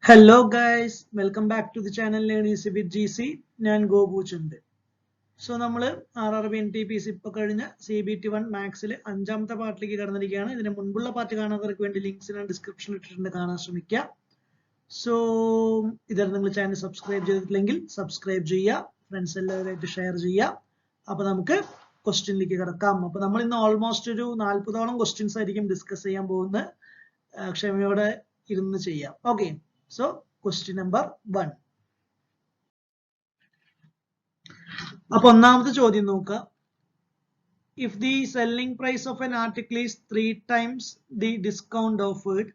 Hello guys, welcome back to the channel Learn Easy with GC. ഞാൻ Gopu Chand. So നമ്മൾ RRB NTPC ഇപ്പോൾ കഴിഞ്ഞ CBT1 മാത്സിൽ അഞ്ചാമത്തെ പാർട്ടിലേക്ക് കടന്നിരിക്കുകയാണ്. ഇതിന് മുൻപുള്ള പാർട്ട് കാണാത്തവർക്ക് വേണ്ടി ലിങ്ക്സ് ഞാൻ ഡിസ്ക്രിപ്ഷനിൽ ഇട്ടിട്ടുണ്ട്, കാണാൻ ശ്രമിക്കുക. സോ ഇതുവരെ നിങ്ങൾ ചാനൽ സബ്സ്ക്രൈബ് ചെയ്തിട്ടില്ലെങ്കിൽ സബ്സ്ക്രൈബ് ചെയ്യുക, ഫ്രണ്ട്സ് എല്ലാവരുമായിട്ട് ഷെയർ ചെയ്യുക. അപ്പോൾ നമുക്ക് ക്വസ്റ്റ്യനിലേക്ക് കിടക്കാം. അപ്പോൾ നമ്മൾ ഇന്ന് ഓൾമോസ്റ്റ് ഒരു 40ഓളം ക്വസ്റ്റ്യൻസ് ആയിരിക്കും ഡിസ്കസ് ചെയ്യാൻ പോകുന്നത്. ക്ഷമയോടെ ഇരുന്ന് ചെയ്യാം. Okay, so question number 1. അപ്പൊ ഒന്നാമത്തെ ചോദ്യം നോക്കുക. If the selling price of an article is 3 times the discount offered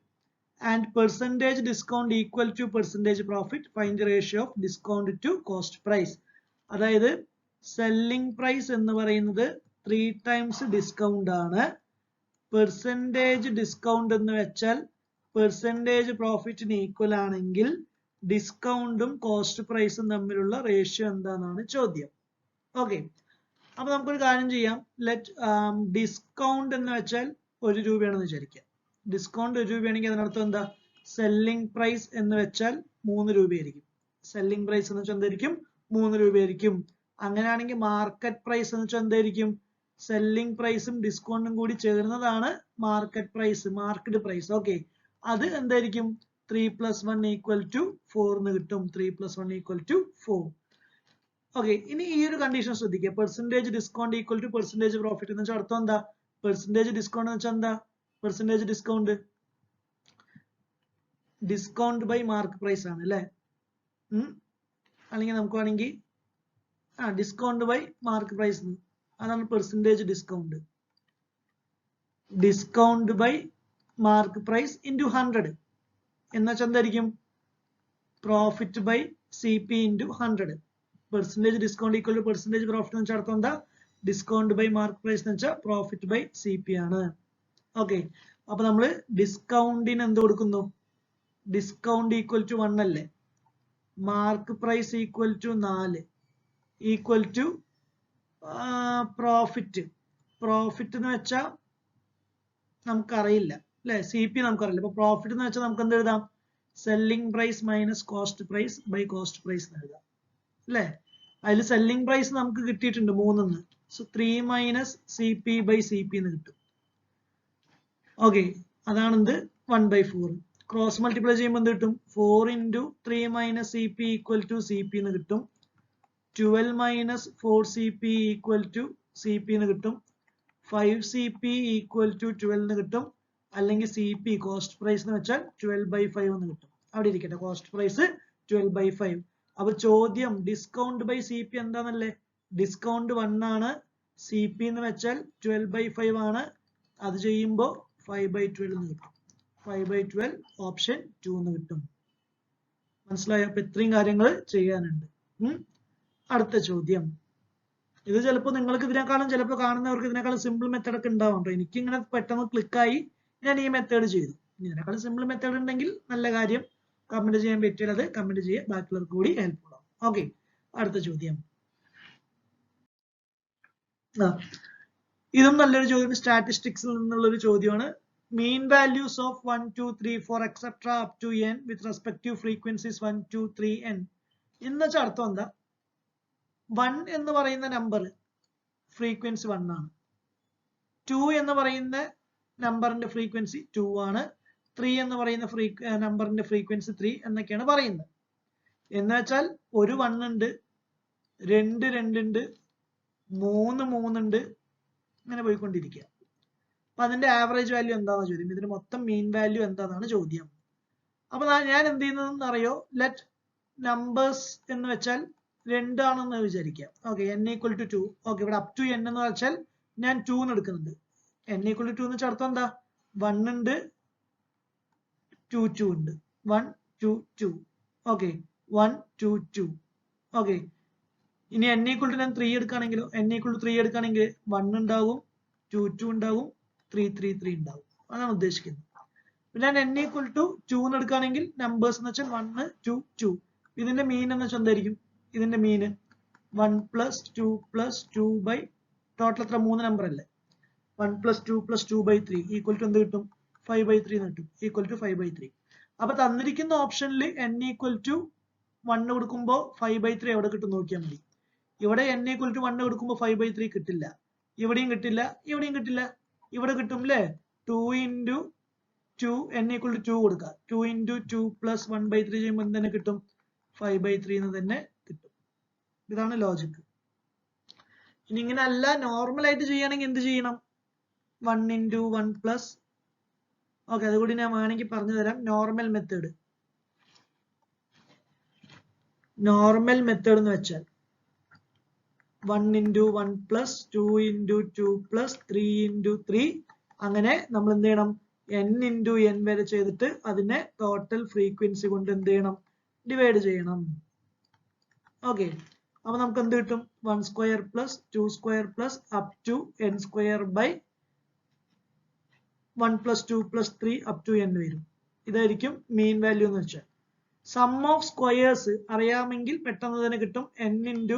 and percentage discount equal to percentage profit, find the ratio of discount to cost price. അതായത് selling price എന്ന് പറയുന്നത് 3 times discount ആണ്. percentage discount എന്ന് വെച്ചാൽ percentage പ്രോഫിറ്റിന് equal ആണെങ്കിൽ ഡിസ്കൗണ്ടും cost പ്രൈസും തമ്മിലുള്ള റേഷ്യോ എന്താണെന്നാണ് ചോദ്യം. ഓക്കെ, അപ്പൊ നമുക്കൊരു കാര്യം ചെയ്യാം. ഡിസ്കൗണ്ട് എന്ന് വെച്ചാൽ 1 രൂപയാണെന്ന് വിചാരിക്കാം. ഡിസ്കൗണ്ട് 1 രൂപയാണെങ്കിൽ അതിനർത്ഥം എന്താ? സെല്ലിംഗ് പ്രൈസ് എന്ന് വെച്ചാൽ 3 രൂപയായിരിക്കും. സെല്ലിംഗ് പ്രൈസ് എന്ന് വെച്ചാൽ എന്തായിരിക്കും? 3 രൂപയായിരിക്കും. അങ്ങനെയാണെങ്കിൽ മാർക്കറ്റ് പ്രൈസ് എന്ന് വെച്ചാൽ എന്തായിരിക്കും? സെല്ലിംഗ് പ്രൈസും ഡിസ്കൗണ്ടും കൂടി ചേർന്നതാണ് market price, market price. Okay, അത് എന്തായിരിക്കും? 3 + 1 = 4 എന്ന് കിട്ടും. 3 + 1 = 4. ഓക്കെ, ഇനി ഈ ഒരു കണ്ടീഷൻ ശ്രദ്ധിക്കുക. Percentage discount equal to percentage profit എന്ന് വെച്ചാൽ അർത്ഥം എന്താ? പെർസെൻറ്റേജ് ഡിസ്കൗണ്ട് എന്ന് വെച്ചാൽ എന്താ? Percentage discount by mark price ആണ് അല്ലെ? അല്ലെങ്കിൽ നമുക്ക് വേണമെങ്കിൽ ഡിസ്കൗണ്ട് ബൈ മാർക്ക് പ്രൈസ്, അതാണ് percentage discount. Discount by mark price into 100 എന്ന് വെച്ചാൽ എന്തായിരിക്കും? Profit by CP into 100. Percentage discount equal to percentage profit എന്ന് വെച്ചാൽ അർത്ഥം എന്താ? ഡിസ്കൗണ്ട് ബൈ മാർക്ക് പ്രൈസ് എന്ന് വെച്ചാൽ പ്രോഫിറ്റ് ബൈ CP ആണ്. ഓക്കെ, അപ്പൊ നമ്മൾ ഡിസ്കൗണ്ടിന് എന്ത് കൊടുക്കുന്നു? ഡിസ്കൗണ്ട് ഈക്വൽ ടു 1 അല്ലേ? Mark price equal to 4 equal to profit. Profit എന്ന് വെച്ചാൽ നമുക്കറിയില്ല അല്ലെ? CP നമുക്കറിയില്ല. അപ്പൊ പ്രോഫിറ്റ് എന്ന് വെച്ചാൽ നമുക്ക് എന്ത് എഴുതാം? Selling price minus cost price by cost price എന്ന് എഴുതാം അല്ലെ? അതിൽ സെല്ലിംഗ് പ്രൈസ് നമുക്ക് കിട്ടിയിട്ടുണ്ട് 3. സോ 3 - CP ബൈ CP എന്ന് കിട്ടും. ഓക്കെ, അതാണ് എന്ത്? 1/4. ക്രോസ് മൾട്ടിപ്ലൈ ചെയ്യുമ്പോൾ എന്ത് കിട്ടും? 4 × 3 - CP = CP എന്ന് കിട്ടും. 12 - 4CP = CP എന്ന് കിട്ടും. 5CP = 12 എന്ന് കിട്ടും. അല്ലെങ്കിൽ CP കോസ്റ്റ് പ്രൈസ് എന്ന് വെച്ചാൽ 12/5 എന്ന് കിട്ടും. അവിടെ ഇരിക്കട്ടെ, കോസ്റ്റ് പ്രൈസ് 12/5. അപ്പൊ ചോദ്യം ഡിസ്കൗണ്ട് ബൈ CP എന്താണല്ലേ? ഡിസ്കൗണ്ട് 1 ആണ്. CP എന്ന് വെച്ചാൽ 12/5 ആണ്. അത് ചെയ്യുമ്പോൾ 5/12 എന്ന് കിട്ടും. 5/12 ഓപ്ഷൻ 2 എന്ന് കിട്ടും. മനസ്സിലായോ? അപ്പൊ ഇത്രയും കാര്യങ്ങൾ ചെയ്യാനുണ്ട്. അടുത്ത ചോദ്യം. ഇത് ചിലപ്പോൾ നിങ്ങൾക്ക് ഇതിനേക്കാളും, ചിലപ്പോൾ കാണുന്നവർക്ക് ഇതിനേക്കാളും സിമ്പിൾ മെത്തേഡ് ഒക്കെ ഉണ്ടാവും കേട്ടോ. എനിക്ക് ഇങ്ങനെ പെട്ടെന്ന് ക്ലിക്കായി ഞാൻ ഈ മെത്തേഡ് ചെയ്തു. ഇതിനേക്കാളും സിമ്പിൾ മെത്തേഡ് ഉണ്ടെങ്കിൽ നല്ല കാര്യം. കമന്റ് ചെയ്യാൻ പറ്റിയാൽ അത് കമന്റ് ചെയ്യുക, ബാക്കിയുള്ളവർക്ക് കൂടി ഹെൽപ്ഫുൾ ആവും. ഓക്കെ, അടുത്ത ചോദ്യം. ഇതും നല്ലൊരു ചോദ്യം, സ്റ്റാറ്റിസ്റ്റിക്സിൽ നിന്നുള്ള ഒരു ചോദ്യമാണ്. മീൻ values of 1, 2, 3, 4 etc. up to n with respective frequencies 1, 2, 3, n എന്ന് വെച്ചാൽ അർത്ഥം എന്താ? 1 എന്ന് പറയുന്ന നമ്പർ ഫ്രീക്വൻസി 1 ആണ്. 2 എന്ന് പറയുന്ന നമ്പറിന്റെ ഫ്രീക്വൻസി 2 ആണ്. 3 എന്ന് പറയുന്ന നമ്പറിന്റെ ഫ്രീക്വൻസി 3 എന്നൊക്കെയാണ് പറയുന്നത്. എന്ന് വെച്ചാൽ ഒരു 1 ഉണ്ട്, 2 ഉണ്ട്, 3 ഉണ്ട്, ഇങ്ങനെ പോയിക്കൊണ്ടിരിക്കുക. അപ്പൊ അതിന്റെ ആവറേജ് വാല്യൂ എന്താണെന്ന് ചോദ്യം. ഇതിന് മൊത്തം മീൻ വാല്യൂ എന്താണെന്നാണ് ചോദ്യം. അപ്പൊ ഞാൻ എന്ത് ചെയ്യുന്നതെന്ന് അറിയോ? ലെറ്റ് നമ്പേഴ്സ് എന്ന് വെച്ചാൽ 2 ആണെന്ന് വിചാരിക്കാം. Okay, n = 2. ഓക്കെ, ഇവിടെ അപ് ടു n എന്ന് വെച്ചാൽ ഞാൻ 2 എന്ന് എടുക്കുന്നുണ്ട്. n = 2 എന്ന് വെച്ചാൽ അർത്ഥം എന്താ? 1 ഉണ്ട്, 2 ഉണ്ട്. 1, 2, 2. ഓക്കെ, 1, 2, 2. ഓക്കെ, ഇനി n = ഞാൻ 3 എടുക്കുകയാണെങ്കിലോ? n = 3 എടുക്കുകയാണെങ്കിൽ 1 ഉണ്ടാവും, 2 ഉണ്ടാവും, 3 ഉണ്ടാവും. അതാണ് ഉദ്ദേശിക്കുന്നത്. പിന്നെ ഞാൻ n = 2 എന്ന് എടുക്കുകയാണെങ്കിൽ നമ്പേഴ്സ് എന്ന് വെച്ചാൽ 1, 2, 2. ഇതിന്റെ മീൻ എന്ന് വെച്ചാൽ എന്തായിരിക്കും? ഇതിന്റെ മീന് 1 + 2 + 2 ബൈ ടോട്ടൽ എത്ര? 3 നമ്പർ അല്ലേ? 1 + 2 + 2/3 = എന്ത് കിട്ടും? 5/3 എന്ന് കിട്ടും. = 5/3. അപ്പൊ തന്നിരിക്കുന്ന ഓപ്ഷനിൽ n ഈക്വൽ ടു 1 കൊടുക്കുമ്പോൾ 5/3 എവിടെ കിട്ടും നോക്കിയാൽ മതി. ഇവിടെ n ഈക്വൽ ടു 1 കൊടുക്കുമ്പോൾ 5/3 കിട്ടില്ല, ഇവിടെയും കിട്ടില്ല, ഇവിടെയും കിട്ടില്ല, ഇവിടെ കിട്ടും അല്ലേ. 2 into 2 n ഈക്വൽ ടു 2 കൊടുക്കുക. 2 into 2 plus 1/3 ചെയ്യുമ്പോൾ എന്ത് തന്നെ കിട്ടും? 5/3 എന്ന് തന്നെ കിട്ടും. ഇതാണ് ലോജിക്. ഇനി ഇങ്ങനെ അല്ല നോർമൽ ആയിട്ട് ചെയ്യുകയാണെങ്കിൽ എന്ത് ചെയ്യണം? 1 into 1 plus, ഓക്കെ അതുകൂടി ഞാൻ വേണമെങ്കിൽ പറഞ്ഞു തരാം. നോർമൽ മെത്തേഡ് എന്ന് വെച്ചാൽ 1 into 1 plus 2 into 2 plus 3 into 3, അങ്ങനെ നമ്മൾ എന്ത് ചെയ്യണം? n into n വരെ ചെയ്തിട്ട് അതിനെ ടോട്ടൽ ഫ്രീക്വൻസി കൊണ്ട് എന്ത് ചെയ്യണം? ഡിവൈഡ് ചെയ്യണം. ഓക്കെ, അപ്പൊ നമുക്ക് എന്ത് കിട്ടും? 1 square plus 2 square plus up to n square by 1 plus 2 plus 3 up to n വരും. ഇതായിരിക്കും മീൻ വാല്യൂ എന്ന് വെച്ചാൽ. സം ഓഫ് സ്ക്വയേഴ്സ് അറിയാമെങ്കിൽ പെട്ടെന്ന് തന്നെ കിട്ടും. n into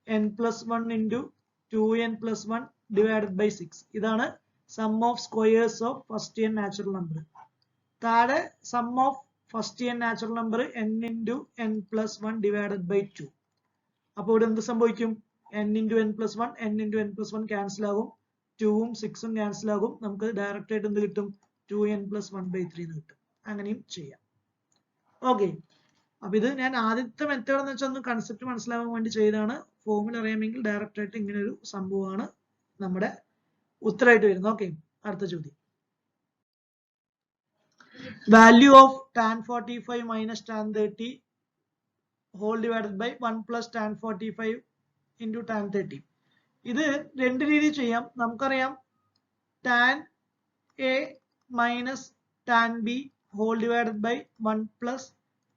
n plus 1 into 2n plus 1 divided by 6. ഇതാണ് sum of squares of first n natural number. താഴെ sum of first n natural number n into n plus 1 divided by 2. അപ്പോൾ ഇവിടെ എന്ത് സംഭവിക്കും? n into n plus 1 n into n plus 1 cancel ആകും, 2ഉം 6ഉം cancel ആകും. നമുക്ക് direct ആയിട്ട് എന്ത് കിട്ടും? 2n plus 1/3 എന്ന് കിട്ടും. അങ്ങനെയും ചെയ്യാം. ഓക്കെ, അപ്പൊ ഇത് ഞാൻ ആദ്യത്തെ മെത്തേഡ് എന്ന് വെച്ചാൽ ഒന്ന് കൺസെപ്റ്റ് മനസ്സിലാവാൻ വേണ്ടി ചെയ്തതാണ്. ഫോർമുല അറിയാമെങ്കിൽ ഡയറക്റ്റ് ആയിട്ട് ഇങ്ങനെ ഒരു സംഭവമാണ് നമ്മുടെ ഉത്തരമായിട്ട് വരുന്നത്. ഓക്കെ, അടുത്ത ചോദ്യം. Value of tan 45 minus tan 30 whole divided by 1 plus tan 45 into tan 30. ഇത് രണ്ട് രീതിയിൽ ചെയ്യാം. നമുക്കറിയാം tan a minus tan b whole divided by 1 plus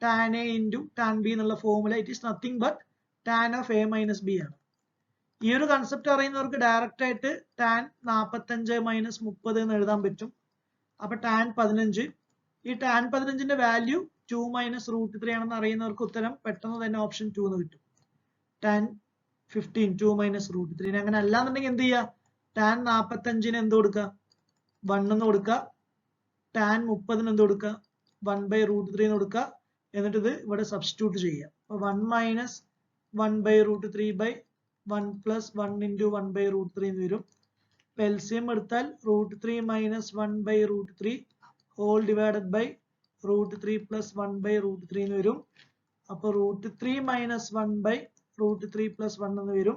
tan a into tan b എന്നുള്ള formula it is nothing but tan of a minus b ആണ്. ഈ ഒരു concept അറിയുന്നവർക്ക് ഡയറക്റ്റ് ആയിട്ട് tan 45 minus 30 എന്ന് എഴുതാൻ പറ്റും. അപ്പൊ tan 15, ഈ tan 15ന്റെ വാല്യൂ 2 minus root 3 ആണെന്ന് അറിയുന്നവർക്ക് ഉത്തരം പെട്ടെന്ന് തന്നെ ഓപ്ഷൻ 2 എന്ന് കിട്ടും. tan 15 2 minus root 3. അങ്ങനെ അല്ലാന്നുണ്ടെങ്കിൽ എന്ത് ചെയ്യുക? tan 45ന് എന്ത് കൊടുക്കുക? 1 എന്ന് കൊടുക്കുക. tan 30ന് എന്ത് കൊടുക്കുക? 1 by root 3 എന്ന് കൊടുക്കുക. എന്നിട്ട് ഇത് ഇവിടെ സബ്സ്റ്റിറ്റ്യൂട്ട് ചെയ്യുക. അപ്പൊ 1 minus 1 by root 3 by 1 plus 1 into 1 by root 3 എന്ന് വരും. LCM എടുത്താൽ root 3 minus 1 by root 3 whole divided by root 3 plus 1 by root 3 എന്ന് വരും. അപ്പൊ root 3 minus 1 by root 3 plus 1 എന്ന് വരും.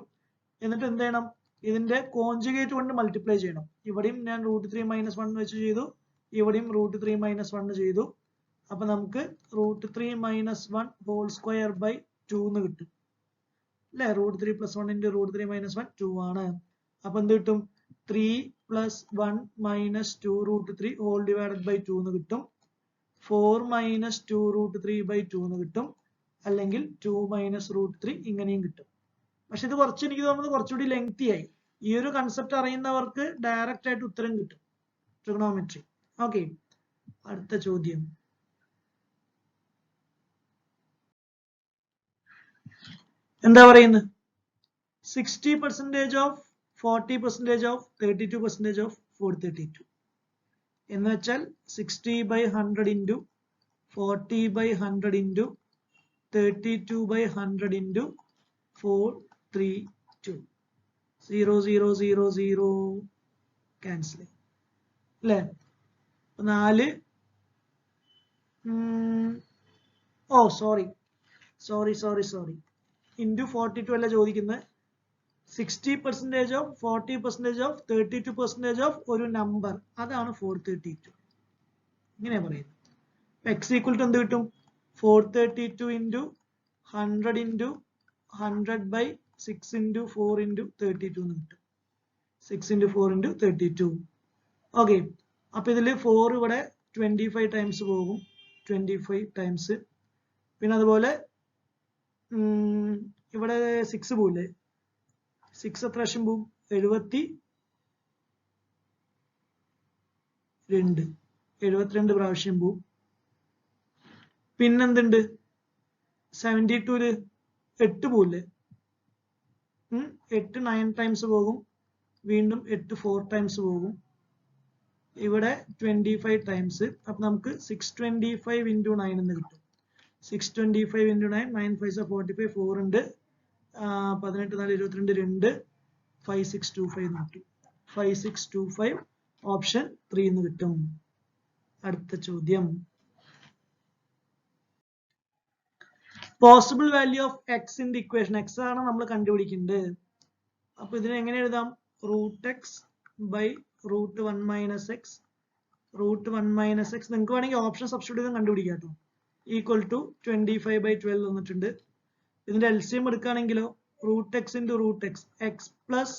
എന്നിട്ട് എന്ത് ചെയ്യണം? ഇതിന്റെ കോൺജുഗേറ്റ് കൊണ്ട് മൾട്ടിപ്ലൈ ചെയ്യണം. ഇവിടെയും ഞാൻ root 3 minus 1 വെച്ച് ചെയ്തു, ഇവിടെയും root 3 minus 1 ചെയ്തു. അപ്പൊ നമുക്ക് root 3 minus 1 whole square by 2 എന്ന് കിട്ടും അല്ലെ. root 3 plus 1 into root 3 minus 1 2 ആണ്. അപ്പൊ എന്ത് കിട്ടും? 3 plus 1 minus 2 root 3 whole divided by 2 എന്ന് കിട്ടും. 4 minus 2 root 3 by 2 എന്ന് കിട്ടും. അല്ലെങ്കിൽ 2 minus root 3 ഇങ്ങനെയും കിട്ടും. പക്ഷെ ഇത് കുറച്ച് എനിക്ക് തോന്നുന്നത് കുറച്ചുകൂടി ലെങ്തി ആയി. ഈ ഒരു കൺസെപ്റ്റ് അറിയുന്നവർക്ക് ഡയറക്റ്റ് ആയിട്ട് ഉത്തരം കിട്ടും ട്രിഗണോമെട്രി. ഓക്കെ, അടുത്ത ചോദ്യം. എന്താ പറയുന്നത്? 60% ഓഫ് 40% ഓഫ് 32% ഓഫ് 432 എന്ന് വെച്ചാൽ 60/100 into 40/100 into 32/100 into 432. 0 0 0 0 ക്യാൻസൽ അല്ലേ. 4 സോറി into 42 അല്ല ചോദിക്കുന്നത്. 60% ഓഫ് 40% ഓഫ് 32% ഓഫ് ഒരു നമ്പർ, അതാണ് 432. ഇങ്ങനെയാ പറയുന്നത്. x ഈക്വൽ ടു എന്ത് കിട്ടും? 432 into 100 into 100 by 6 into 4 into 32 എന്ന് കിട്ടും. 6 into 4 into 32. ഓക്കെ, അപ്പൊ ഇതില് 4 ഇവിടെ 25 ടൈംസ് പോകും, 25 ടൈംസ്. പിന്നെ അതുപോലെ ഇവിടെ 6 പോവില്ലേ? 6 എത്ര പ്രാവശ്യം പോവും? 72 പ്രാവശ്യം പോവും. പിന്നെന്തുണ്ട്? 72ല് 8 പോവില്ലേ? 8 9 ടൈംസ് പോകും. വീണ്ടും 8 4 ടൈംസ് പോകും. ഇവിടെ 25 ടൈംസ്. അപ്പൊ നമുക്ക് 625 into 9 എന്ന് കിട്ടും. 625 into 9, 9 5 45, 4 ഉണ്ട്, 18 4 22, 2, 5625 എന്ന് കിട്ടും. 5625 ഓപ്ഷൻ 3 എന്ന് കിട്ടും. അടുത്ത ചോദ്യം, possible value of x in the equation. X ആണ് നമ്മൾ കണ്ടുപിടിക്കേണ്ടത്. അപ്പൊ ഇതിനെ എങ്ങനെ എഴുതാം? Root x by root 1 minus x, root 1 minus x. നിങ്ങൾക്ക് വേണമെങ്കിൽ ഓപ്ഷൻ സബ്സ്റ്റിറ്റ്യൂട്ട് ചെയ്ത് കണ്ടുപിടിക്കാം കേട്ടോ. ഈക്വൽ ടു 25/12 വന്നിട്ടുണ്ട്. ഇതിന്റെ എൽസിഎം എടുക്കുകയാണെങ്കിലോ root x into root x, x plus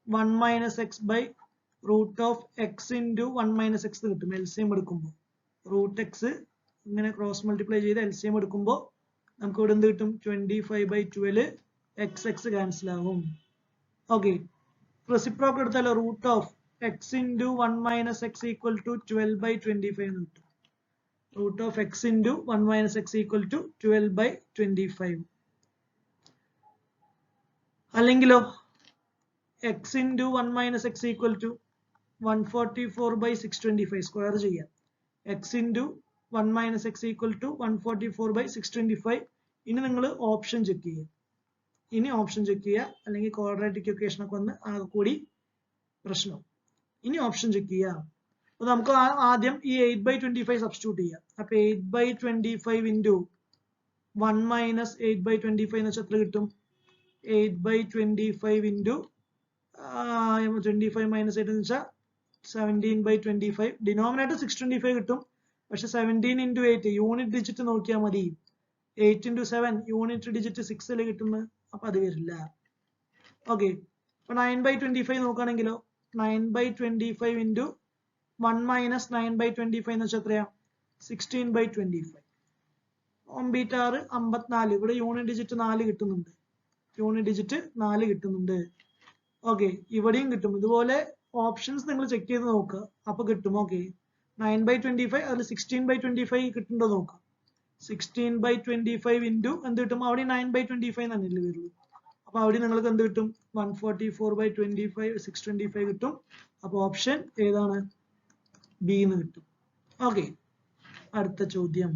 1 minus x by root of x into 1 minus x കിട്ടും എൽസിഎം എടുക്കുമ്പോൾ. റൂട്ട് എക്സ് ഇങ്ങനെ ക്രോസ് മൾട്ടിപ്ലൈ ചെയ്ത് എൽസിഎം എടുക്കുമ്പോൾ നമുക്ക് ഇവിടെ എന്ത് കിട്ടും? 25/12. എക്സ് എക്സ് ക്യാൻസൽ ആവും. ഓക്കെ, റെസിപ്രോക്കൽ എടുത്താലോ root of x into 1 minus x equal to 12/25 എന്ന് കിട്ടും. Root of x into 1 minus x equal to 12/25. അല്ലെങ്കിലോ X into 1 minus x equal to 144/625 square ചെയ്യാം. X into 1 minus x equal to 144/625. ഇനി നിങ്ങൾ option check ചെയ്യുക. അല്ലെങ്കിൽ quadratic equation ഒക്കെ വന്ന് ആകെ കൂടി പ്രശ്നം. ഇനി ഓപ്ഷൻ ചെക്ക് ചെയ്യുക. അപ്പൊ നമുക്ക് ആദ്യം ഈ 8/25 സബ്സ്റ്റിറ്റ്യൂട്ട് ചെയ്യാം. അപ്പൊ 8/25 ഇൻറ്റു 1 മൈനസ് 8/25 എന്ന് വെച്ചാൽ എത്ര കിട്ടും? 8/25 ഇൻറ്റു 25 മൈനസ് 8 എന്ന് വെച്ചാൽ 17/25. ഡിനോമിനേറ്റർ 625 കിട്ടും. പക്ഷെ 17 ഇൻറ്റു 8 യൂണിറ്റ് ഡിജിറ്റ് നോക്കിയാൽ മതി. 8 ഇൻറ്റു 7 യൂണിറ്റ് ഡിജിറ്റ് 6 അല്ലേ കിട്ടുന്നത്. അപ്പൊ അത് വരില്ല. ഓക്കെ, അപ്പൊ 9/25 നോക്കുകയാണെങ്കിലോ 9/25 ഇൻറ്റു 1 മൈനസ് 9/25 എന്ന് വെച്ചാൽ എത്രയാ? 16/25. 9 54. ഇവിടെ യൂണിറ്റ് ഡിജിറ്റ് 4 കിട്ടുന്നുണ്ട്. ഓക്കെ, ഇവിടെയും കിട്ടും. ഇതുപോലെ ഓപ്ഷൻസ് നിങ്ങൾ ചെക്ക് ചെയ്ത് നോക്കുക. അപ്പൊ കിട്ടും. ഓക്കെ, 9/25 അതിൽ 16/25 കിട്ടുന്നുണ്ടോ നോക്കാം. 16/25 ഇൻറ്റു എന്ത് കിട്ടും? അവിടെ 9/25 തന്നെയല്ലേ വരുള്ളൂ. അപ്പൊ അവിടെ നിങ്ങൾക്ക് എന്ത് കിട്ടും? 144/25 625 കിട്ടും. അപ്പൊ ഓപ്ഷൻ ഏതാണ്? ബി എന്ന് കിട്ടും. ഓക്കെ, അടുത്ത ചോദ്യം.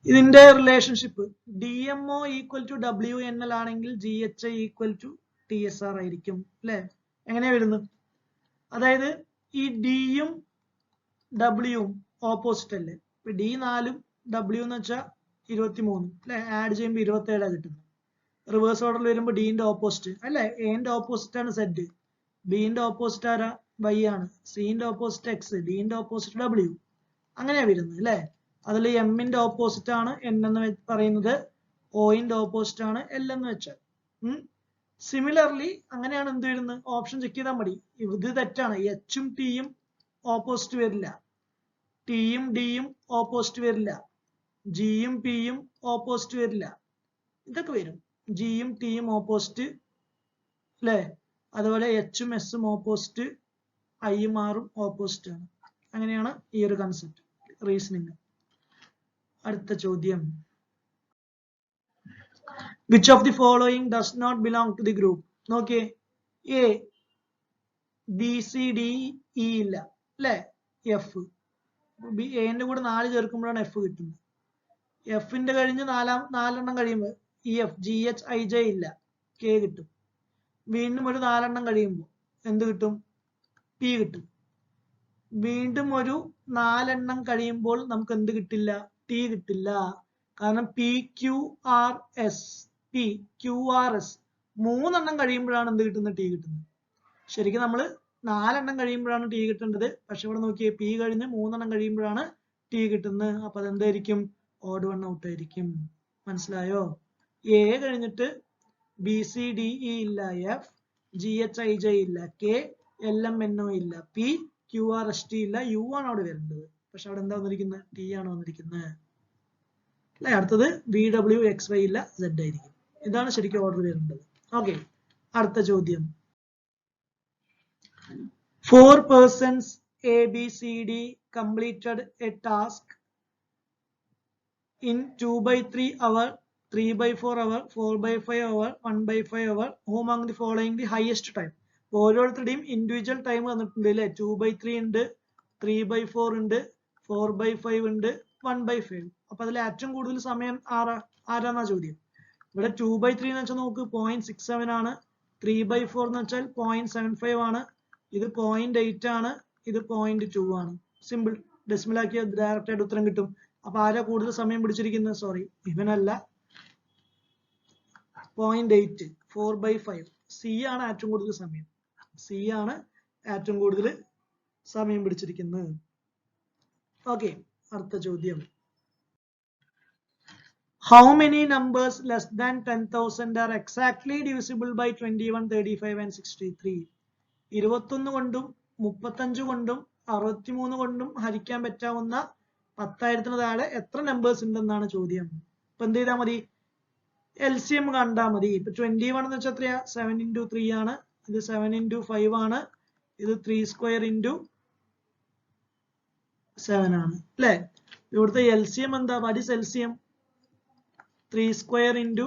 ഇതിന്റെ relationship DMO equal to WNL ആണെങ്കിൽ GHI ഈക്വൽ ടു TSR ആയിരിക്കും അല്ലെ? എങ്ങനെയാ വരുന്നത്? അതായത് ഈ ഡിയും ഡബ്ല്യുവും ഓപ്പോസിറ്റ് അല്ലേ? ഇപ്പൊ D 4 W എന്ന് വെച്ചാൽ 23 അല്ലെ? ആഡ് ചെയ്യുമ്പോൾ 27 കിട്ടുന്നത്. റിവേഴ്സ് ഓർഡറിൽ വരുമ്പോൾ ഡിന്റെ ഓപ്പോസിറ്റ് അല്ലെ? എന്റെ ഓപ്പോസിറ്റ് ആണ് Z, ബിന്റെ ഓപ്പോസിറ്റ് ആരാ? Y ആണ്. സിന്റെ ഓപ്പോസിറ്റ് X, ഡിന്റെ ഓപ്പോസിറ്റ് W. അങ്ങനെയാ വരുന്നത് അല്ലെ? അതിൽ എമ്മിന്റെ ഓപ്പോസിറ്റ് ആണ് N എന്ന് പറയുന്നത്, ഓയിന്റെ ഓപ്പോസിറ്റ് ആണ് L എന്ന് വെച്ചാൽ. സിമിലർലി അങ്ങനെയാണ് എന്ത് വരുന്നത്? ഓപ്ഷൻ ചെക്ക് ചെയ്താൽ മതി. ഇത് തെറ്റാണ്. എച്ചും ടിയും ഓപ്പോസിറ്റ് വരില്ല, ടിയും ഡിയും ഓപ്പോസിറ്റ് വരില്ല, ജിയും പിയും ഓപ്പോസിറ്റ് വരില്ല. ഇതൊക്കെ വരും. ജിയും ടിയും ഓപ്പോസിറ്റ് അല്ലെ? അതുപോലെ എച്ചും എസും ഓപ്പോസിറ്റ്, ഐയും ആറും ഓപ്പോസിറ്റ് ആണ്. അങ്ങനെയാണ് ഈ ഒരു കൺസെപ്റ്റ് റീസണിങ്. അടുത്ത ചോദ്യം, which of the following does not belong to the group? നോക്കിയേ, A B C D E ഇല്ല അല്ലെ? എഫ്, എന്റെ കൂടെ 4 ചേർക്കുമ്പോഴാണ് എഫ് കിട്ടുന്നത്. എഫിന്റെ കഴിഞ്ഞ് 4 കഴിയുമ്പോൾ E F G H I J ഇല്ല, കെ കിട്ടും. വീണ്ടും ഒരു 4 കഴിയുമ്പോൾ എന്ത് കിട്ടും? പി കിട്ടും. വീണ്ടും ഒരു 4 കഴിയുമ്പോൾ നമുക്ക് എന്ത് കിട്ടില്ല? ടി കിട്ടില്ല. കാരണം P Q R S, P Q R S 3 കഴിയുമ്പോഴാണ് എന്ത് കിട്ടുന്നത്? ടി കിട്ടുന്നത്. ശരിക്കും നമ്മൾ 4 കഴിയുമ്പോഴാണ് ടി കിട്ടേണ്ടത്. പക്ഷെ ഇവിടെ നോക്കിയേ, പി കഴിഞ്ഞ് 3 കഴിയുമ്പോഴാണ് ടി കിട്ടുന്നത്. അപ്പൊ അതെന്തായിരിക്കും? ഓഡ് വൺ ഔട്ട് ആയിരിക്കും. മനസ്സിലായോ? എ കഴിഞ്ഞിട്ട് ബി സി ഡി ഇ ഇല്ല, F G H I J ഇല്ല, K L M N O ഇല്ല, P Q R S T ഇല്ല, യു ആണ് അവിടെ വരേണ്ടത്. പക്ഷെ അവിടെ എന്താ വന്നിരിക്കുന്നത്? ടി ആണ് വന്നിരിക്കുന്നത് അല്ലെ? അടുത്തത് വി ഡബ്ല്യു എക്സ് വൈ ഇല്ല, സെഡ് ആയിരിക്കും. ഇതാണ് ശരിക്കും ഓർഡർ വരേണ്ടത്. ഓക്കെ, അടുത്ത ചോദ്യം. 4 persons A, B, C, D completed a task in 2/3 hour, 3/4 hour, 4/5 hour, 1/5 hour. Who among the following the highest time? ഓരോരുത്തരുടെയും ഇൻഡിവിജ്വൽ ടൈം തന്നിട്ടുണ്ട് അല്ലെ. 2/3 ഉണ്ട്, 3/4 ഉണ്ട്, 4/5 ഉണ്ട്, 1/5. അപ്പൊ അതിൽ ഏറ്റവും കൂടുതൽ സമയം ആരാന്നാ ചോദ്യം. ഇവിടെ 2/3 എന്ന് വെച്ചാൽ നോക്ക് 0.67 ആണ്, 3/4 എന്ന് വെച്ചാൽ 0.75 ആണ്, ഇത് 0.8 ആണ്, ഇത് 0.2 ആണ്. സിമ്പിൾ. ഡെസിമൽ ആക്കിയ ഡയറക്റ്റ് ആയിട്ട് ഉത്തരം കിട്ടും. അപ്പൊ ആരാ കൂടുതൽ സമയം പിടിച്ചിരിക്കുന്നത്? സോറി, ഇവനല്ല. 0.8, 4/5. സി ആണ് ഏറ്റവും കൂടുതൽ സമയം. സി ആണ് ഏറ്റവും കൂടുതൽ സമയം പിടിച്ചിരിക്കുന്നത്. ഓക്കെ, അടുത്ത ചോദ്യം. How many numbers less than 10,000 are exactly divisible by 21, 35 and 63? 21 കൊണ്ടും 35 കൊണ്ടും 63 കൊണ്ടും ഹരിക്കാൻ പറ്റാവുന്ന 10,000 താഴെ എത്ര നമ്പേഴ്സ് ഉണ്ടെന്നാണ് ചോദ്യം. ഇപ്പൊ എന്ത് ചെയ്താൽ മതി? LCM കണ്ടാൽ മതി. ഇപ്പൊ 21 എന്ന് വെച്ചാൽ എത്രയാ? 7 into 3 ആണ്, ഇത് 7 into 5 ആണ്, ഇത് 3 square into 7 ആണ് അല്ലെ. ഇവിടുത്തെ LCM എന്താ? What is LCM? 3 square into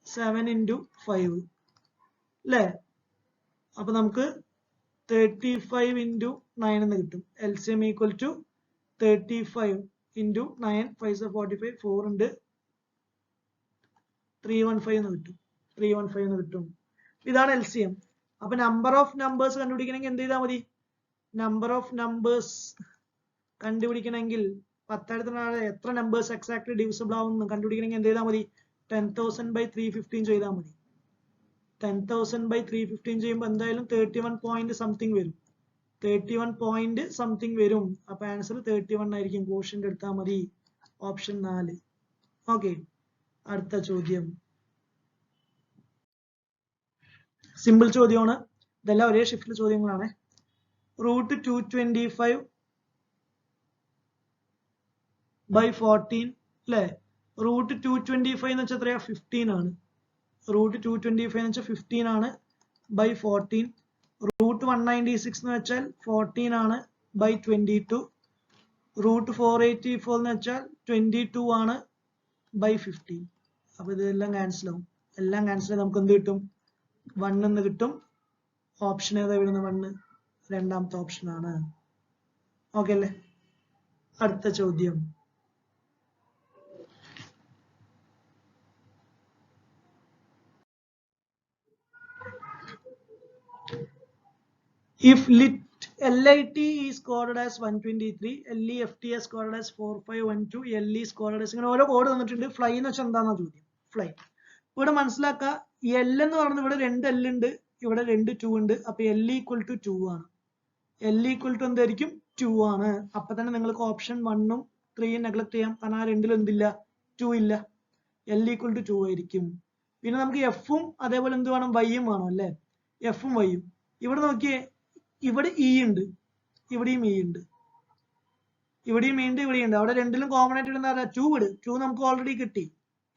7 into 5 അല്ലെ. അപ്പൊ നമുക്ക് 35 into 9 എന്ന് കിട്ടും. LCM equal to 35 into 9, 5 45, 4 ഉണ്ട്, 315 എന്ന് കിട്ടും. 315 എന്ന് കിട്ടും. ഇതാണ് LCM. അപ്പൊ നമ്പർ ഓഫ് നമ്പേഴ്സ് കണ്ടുപിടിക്കണമെങ്കിൽ എന്ത് ചെയ്താൽ മതി? നമ്പർ ഓഫ് നമ്പേഴ്സ് കണ്ടുപിടിക്കണമെങ്കിൽ 10,000 എത്ര നമ്പേഴ്സ് എക്സാക്ട്ലി ഡിവിസിബിൾ ആവുമെന്ന് കണ്ടുപിടിക്കണമെങ്കിൽ എന്ത് ചെയ്താൽ മതി? 10,000 by 315 ചെയ്താൽ മതി. 10,000 by 315 ചെയ്യുമ്പോൾ എന്തായാലും 31 point something വരും. 31 point something വരും. അപ്പൊ ആൻസർ 31 ആയിരിക്കും. ക്വോഷ്യന്റ് എടുത്താൽ മതി. ഓപ്ഷൻ 4. ഓക്കെ, അടുത്ത ചോദ്യം. സിമ്പിൾ ചോദ്യമാണ്. ഇതെല്ലാം ഒരേ ഷിഫ്റ്റിൽ ചോദ്യങ്ങളാണ്. √225 by 14 അല്ലെ. √225 എന്ന് വെച്ചാൽ എത്രയാ? 15 ആണ്. √225 എന്ന് വെച്ചാൽ 15 ആണ് by 14. √196 എന്ന് വെച്ചാൽ 14 ആണ് by 22. √484 എന്ന് വെച്ചാൽ 22 ആണ് by 15. അപ്പൊ ഇതെല്ലാം ക്യാൻസൽ ആവും. എല്ലാം ക്യാൻസൽ ആയി നമുക്ക് എന്ത് കിട്ടും? 1 എന്ന് കിട്ടും. ഓപ്ഷൻ ഏതാ വരുന്നത്? 1 രണ്ടാമത്തെ ഓപ്ഷൻ ആണ്. ഓക്കെ അല്ലേ? അടുത്ത ചോദ്യം. If LIT is coded as 123, LEFT is coded as 4512, LE is coded as ഇങ്ങനെ ഓരോ കോഡ് തന്നിട്ടുണ്ട്. ഫ്ലൈ എന്ന് വെച്ചാൽ എന്താണെന്നാ ചോദ്യം. ഫ്ലൈ ഇവിടെ മനസ്സിലാക്കുക. L എന്ന് പറയുന്നത് ഇവിടെ 2 L ഉണ്ട്, ഇവിടെ 2 2 ഉണ്ട്. അപ്പൊ L equal to 2 ആണ്. L equal to എന്തായിരിക്കും? 2 ആണ്. അപ്പൊ തന്നെ നിങ്ങൾക്ക് ഓപ്ഷൻ 1ഉം 3ഉം നെഗ്ലക്ട് ചെയ്യാം. കാരണം ആ രണ്ടിലും എന്തില്ല? 2 ഇല്ല. L equal to 2 ആയിരിക്കും. പിന്നെ നമുക്ക് Fഉം അതേപോലെ എന്ത് വേണം? Yയും വേണം അല്ലെ. Fഉം Yയും. ഇവിടെ നോക്കിയേ, ഇവിടെ E ഉണ്ട്, ഇവിടെയും E ഉണ്ട്, ഇവിടെയും E ഉണ്ട്, ഇവിടെയും ഉണ്ട്. അവിടെ രണ്ടിലും കോമൺ ആയിട്ട് എന്താ പറയുക? 2 ഇട്. 2 നമുക്ക് ഓൾറെഡി കിട്ടി.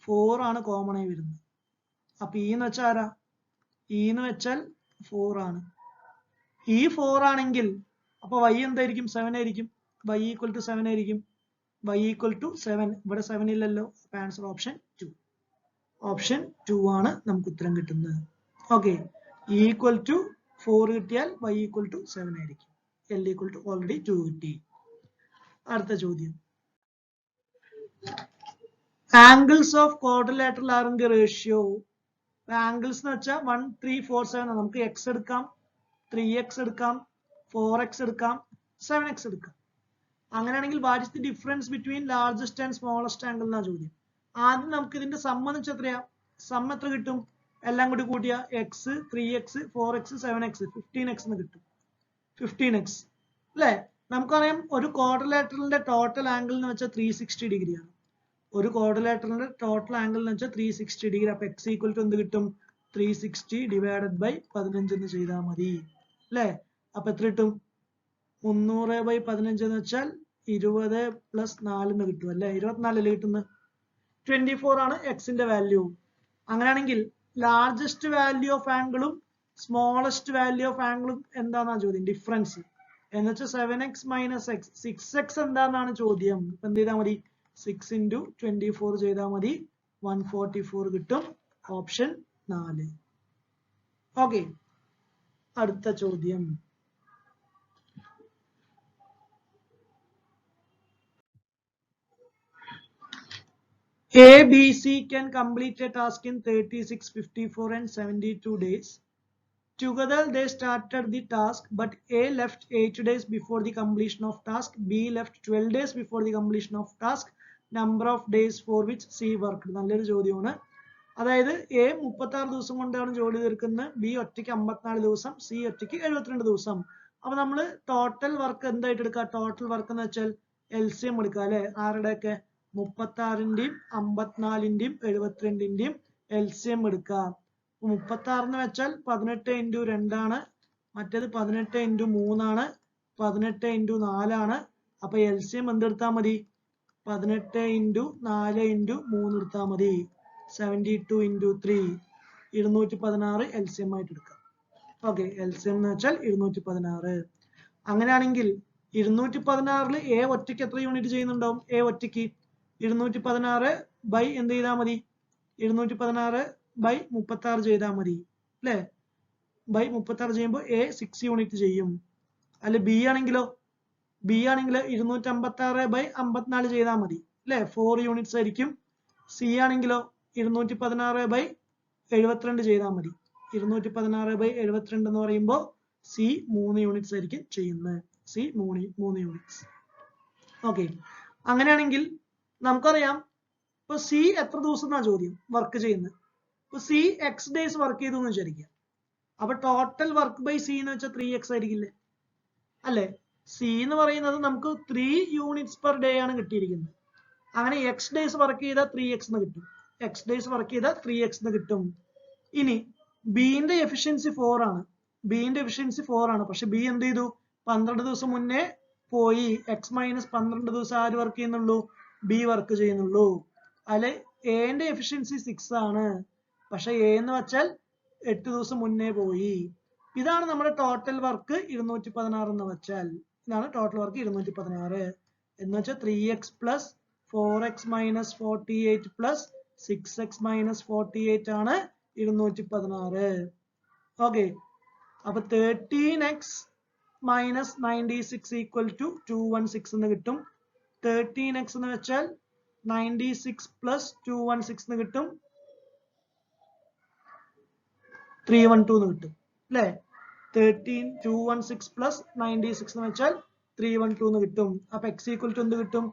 4 ആണ് കോമൺ ആയി വരുന്നത്. അപ്പൊ E എന്ന് വെച്ചാൽ ആരാ? E എന്ന് വെച്ചാൽ 4 ആണ്. E 4 ആണെങ്കിൽ അപ്പൊ Y എന്തായിരിക്കും? 7 ആയിരിക്കും. Y equal to 7 ആയിരിക്കും. Y equal to 7. ഇവിടെ 7 ഇല്ലല്ലോ. അപ്പൊ ആൻസർ ഓപ്ഷൻ 2. ഓപ്ഷൻ 2 ആണ് നമുക്ക് ഉത്തരം കിട്ടുന്നത്. ഓക്കെ, E equal to 4 കിട്ടിയാൽ Y equal to 7 ആയിരിക്കും. L equal to ഓൾറെഡി 2 കിട്ടി. അടുത്ത ചോദ്യം. Angles of quadrilateral are in the ratio. Angles എന്ന് വെച്ചാൽ 1 3 4 7. നമുക്ക് x എടുക്കാം, 3x എടുക്കാം, 4x എടുക്കാം, 7x എടുക്കാം. അങ്ങനെയാണെങ്കിൽ what is the difference between largest and smallest angle എന്നാ ചോദ്യം. ആദ്യം നമുക്ക് ഇതിന്റെ സം എന്ന് വെച്ചാൽ എത്രയാ? സം എത്ര കിട്ടും? എല്ലാം കൂടി കൂട്ടിയ x 3x 4x 7x 15x എന്ന് കിട്ടും. 15x അല്ലെ. നമുക്കറിയാം ഒരു ക്വാഡ്രിലാറ്ററലിന്റെ ടോട്ടൽ ആംഗിൾ എന്ന് വെച്ചാൽ 360 ഡിഗ്രി ആണ്. ഒരു ക്വാഡ്രിലാറ്ററലിന്റെ ടോട്ടൽ ആംഗിൾ എന്ന് വെച്ചാൽ 360 ഡിഗ്രി. അപ്പൊ x ഈക്വൽ ടു എന്ത് കിട്ടും? 360 ഡിവൈഡഡ് ബൈ 15 എന്ന് ചെയ്താൽ മതി അല്ലെ. അപ്പൊ എത്ര കിട്ടും? 300 ബൈ 15 എന്ന് വെച്ചാൽ 20 പ്ലസ് 4 എന്ന് കിട്ടും അല്ലെ. 24 അല്ലേ കിട്ടുന്നത്. 24 ആണ് എക്സിന്റെ വാല്യൂ. അങ്ങനെയാണെങ്കിൽ ലാർജസ്റ്റ് വാല്യൂ ഓഫ് ആംഗിളും സ്മോളസ്റ്റ് വാല്യൂ ഓഫ് ആംഗിളും എന്താണെന്നാ ചോദ്യം. ഡിഫറൻസ് എന്ന് വെച്ചാൽ 7x മൈനസ് x 6x എന്താണെന്നാണ് ചോദ്യം. ഇപ്പൊ എന്ത് ചെയ്താൽ മതി? 6 into 24 ചെയ്താൽ മതി. 144 കിട്ടും. ഓപ്ഷൻ 4. ഓക്കെ, അടുത്ത ചോദ്യം. A, B, C can complete a task in 36, 54 and 72 days. Together they started the task, but A left 8 days before the completion of task, B left 12 days before the completion of task. Number of days for which C worked. നല്ലൊരു ചോദ്യമാണ്. അതായത് A 36 ദിവസം കൊണ്ടാണ് ജോലി തീർക്കുന്നത്, B ഒറ്റയ്ക്ക് 54 ദിവസം, C ഒറ്റയ്ക്ക് 72 ദിവസം. അപ്പൊ നമ്മൾ ടോട്ടൽ വർക്ക് എന്തായിട്ട് എടുക്കുക? ടോട്ടൽ വർക്ക് എന്ന് വെച്ചാൽ LCM എടുക്കുക അല്ലെ? ആരുടെയൊക്കെ? 36ന്റെയും 54ന്റെയും 72ന്റെയും LCM എടുക്കുക. 36 എന്ന് വെച്ചാൽ 18 into 2 ആണ്, മറ്റേത് 18 into 3 ആണ്, 18 into 4 ആണ്. അപ്പൊ LCM എന്തെടുത്താൽ മതി? 18 into 4 into 3 എടുത്താൽ മതി. 72 into 3 216 LCM ആയിട്ട് എടുക്കാം. ഓക്കെ, LCM എന്ന് വെച്ചാൽ 216. അങ്ങനെയാണെങ്കിൽ 216 A ഒറ്റയ്ക്ക് എത്ര യൂണിറ്റ് ചെയ്യുന്നുണ്ടാവും? A ഒറ്റയ്ക്ക് 216 ബൈ എന്ത് ചെയ്താൽ മതി? 216 ബൈ 36 ചെയ്താൽ മതി അല്ലെ? ബൈ 36 ചെയ്യുമ്പോൾ A 6 യൂണിറ്റ് ചെയ്യും. അല്ലെ B ആണെങ്കിലോ? B ആണെങ്കിൽ 256 ബൈ 54 ചെയ്താൽ മതി അല്ലെ? 4 യൂണിറ്റ്സ് ആയിരിക്കും. C ആണെങ്കിലോ 216 ബൈ 72 ചെയ്താൽ മതി. 216 ബൈ 72 എന്ന് പറയുമ്പോൾ C 3 യൂണിറ്റ്സ് ആയിരിക്കും ചെയ്യുന്നത്. C 3 units. ഓക്കെ, അങ്ങനെയാണെങ്കിൽ നമുക്കറിയാം ഇപ്പൊ C എത്ര ദിവസം എന്നാ ചോദ്യം വർക്ക് ചെയ്യുന്നത്. ഇപ്പൊ C X ഡേയ്സ് വർക്ക് ചെയ്തു എന്ന് വിചാരിക്കുക. അപ്പൊ ടോട്ടൽ വർക്ക് ബൈ C എന്ന് വെച്ചാൽ 3x ആയിരിക്കില്ലേ അല്ലെ? C എന്ന് പറയുന്നത് നമുക്ക് 3 യൂണിറ്റ്സ് പെർ ഡേ ആണ് കിട്ടിയിരിക്കുന്നത്. അങ്ങനെ X ഡേയ്സ് വർക്ക് ചെയ്താൽ 3x എന്ന് കിട്ടും. X ഡേയ്സ് വർക്ക് ചെയ്താൽ 3x എന്ന് കിട്ടും. ഇനി ബിന്റെ എഫിഷ്യൻസി 4 ആണ്. ബിന്റെ എഫിഷ്യൻസി 4 ആണ്. പക്ഷെ B എന്ത് ചെയ്തു? 12 ദിവസം മുന്നേ പോയി. X മൈനസ് 12 ദിവസം ആര് വർക്ക് ചെയ്യുന്നുള്ളൂ? B വർക്ക് ചെയ്യുന്നുള്ളൂ. അല്ലെ എന്റെ എഫിഷ്യൻസി 6 ആണ്. പക്ഷെ A എന്ന് വെച്ചാൽ 8 ദിവസം മുന്നേ പോയി. ഇതാണ് നമ്മുടെ ടോട്ടൽ വർക്ക് 216 എന്ന് വെച്ചാൽ. ഇതാണ് ടോട്ടൽ വർക്ക് 216 എന്ന് വെച്ചാൽ 3x plus 4x minus 48 plus 6x minus 48 ആണ് 216. ഓക്കെ, അപ്പൊ 13x minus 96 equal to 216 എന്ന് കിട്ടും. 13x എന്ന് വെച്ചാൽ 96 plus 216 എന്ന് കിട്ടും. 312 എന്ന് കിട്ടും അല്ലെ? 216 plus 96 എന്ന് വെച്ചാൽ 312 എന്ന് കിട്ടും. അപ്പൊ x equal to എന്ത് കിട്ടും?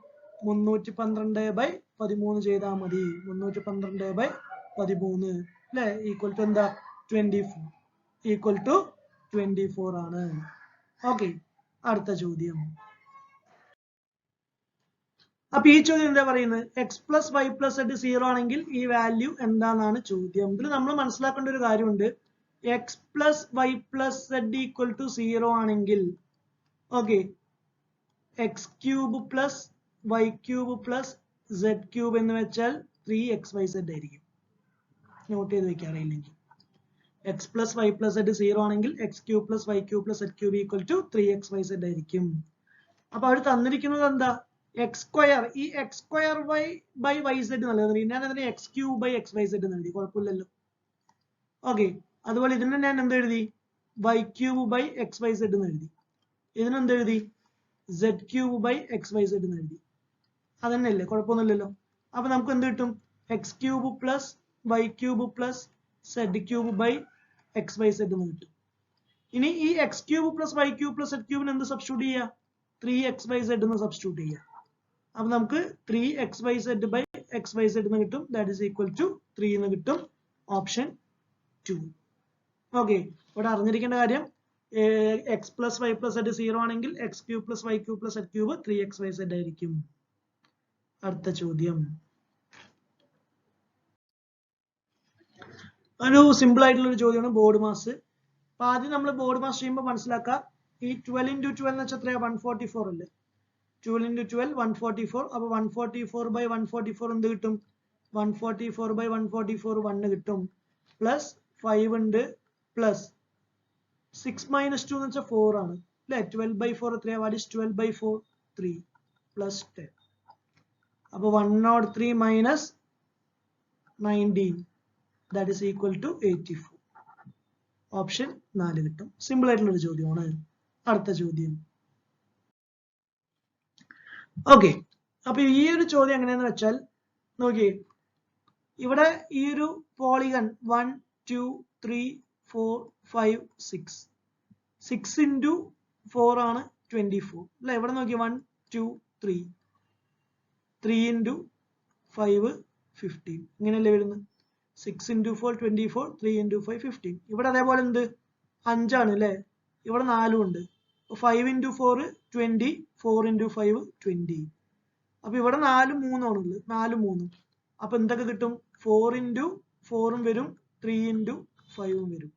312/13 ചെയ്താൽ മതി. 312/13 അല്ലെ? ഈക്വൽ ടു എന്താ? 24. ഈക്വൽ ടു 24 ആണ്. ഓക്കെ, അടുത്ത ചോദ്യം. അപ്പൊ ഈ ചോദ്യം എന്താ പറയുന്നത്? x plus y plus z 0 ആണെങ്കിൽ ഈ വാല്യൂ എന്താണെന്നാണ് ചോദ്യം. ഇതിൽ നമ്മൾ മനസ്സിലാക്കേണ്ട ഒരു കാര്യമുണ്ട്. x plus y plus z equal to 0 ആണെങ്കിൽ okay, x cube plus y cube plus z cube എന്ന് വെച്ചാൽ 3xyz ആയിരിക്കും. നോട്ട് ചെയ്ത് വെക്കാൻ അറിയില്ലെങ്കിൽ x plus y plus z 0 ആണെങ്കിൽ x cube plus y cube plus z cube equal to 3xyz ആയിരിക്കും. അപ്പൊ അവർ തന്നിരിക്കുന്നത് എന്താ? x square. ഈ x സ്ക്വയർ ബൈ yz നല്ലത്. ഞാൻ അതിനെ x ക്യൂബ് ബൈ xyz എഴുതി, കുഴപ്പമില്ലല്ലോ. ഓക്കെ, അതുപോലെ ഇതിനെ ഞാൻ എന്ത് എഴുതി? y ക്യൂബ് ബൈ xyz എന്ന് എഴുതി. ഇതിനെന്ത് എഴുതി? z ക്യൂബ് ബൈ xyz എന്ന് എഴുതി. അതന്നെയല്ലേ, കുഴപ്പമൊന്നുമില്ലല്ലോ. അപ്പൊ നമുക്ക് എന്ത് കിട്ടും? x cube plus y cube plus z cube by xyz എന്ന് കിട്ടും. ഇനി ഈ x cube plus y cube plus z ക്യൂബിന് എന്ത് സബ്സ്റ്റിറ്റ്യൂട്ട് ചെയ്യുക? 3xyz എന്ന് സബ്സ്റ്റിറ്റ്യൂട്ട് ചെയ്യുക. അപ്പൊ നമുക്ക് 3xyz ബൈ xyz എന്ന് കിട്ടും. ദാറ്റ് ഈസ് ഈക്വൽ ടു 3 എന്ന് കിട്ടും. ഓപ്ഷൻ 2. ഓക്കെ, ഇവിടെ അറിഞ്ഞിരിക്കേണ്ട കാര്യം x plus y plus z 0 ആണെങ്കിൽ x cube plus y cube plus z cube 3xyz ആയിരിക്കും. അടുത്ത ചോദ്യം ഒരു സിമ്പിൾ ആയിട്ടുള്ള ഒരു ചോദ്യമാണ്. Board mass. അപ്പൊ ആദ്യം നമ്മൾ ബോർഡ് മാസ് ചെയ്യുമ്പോൾ മനസ്സിലാക്കാം, ഈ 12 into 12 എന്ന് വെച്ചാൽ എത്രയാ? 144 അല്ലേ? 12 into 12 144. അപ്പൊ 144/144 എന്ത് കിട്ടും? 144/144 1 കിട്ടും. പ്ലസ് 5 ഉണ്ട്, പ്ലസ് 6 minus 2 എന്ന് വെച്ചാൽ 4 ആണ് അല്ലെ? 12/4 എത്രയാ? What is 12/4? 3 പ്ലസ് 10. അപ്പൊ 103 minus 19 that is equal to 84. Option 4 കിട്ടും. സിമ്പിൾ ആയിട്ടുള്ള ഒരു ചോദ്യമാണ്. അടുത്ത ചോദ്യം. ഓക്കെ, അപ്പൊ ഈ ഒരു ചോദ്യം എങ്ങനെയാന്ന് വെച്ചാൽ നോക്കിയേ, ഇവിടെ ഈ ഒരു പോളിഗൺ 1 2 3 4 5 6 6 into 4 ആണ് 24 അല്ലെ. ഇവിടെ നോക്കിയേ 1 2 3 3 into 5 15 ഇങ്ങനെയല്ലേ വരുന്നത്. 6 into 4 24 3 into 5 15. ഇവിടെ അതേപോലെ എന്ത് 5 ആണ് അല്ലെ. ഇവിടെ 4 ഉണ്ട്. 5 into 4 20 4 into 5 20. അപ്പൊ ഇവിടെ 4 3 ആണുള്ളത്. 4 3. അപ്പൊ എന്തൊക്കെ കിട്ടും? 4 into 4 വരും, 3 into 5 വരും.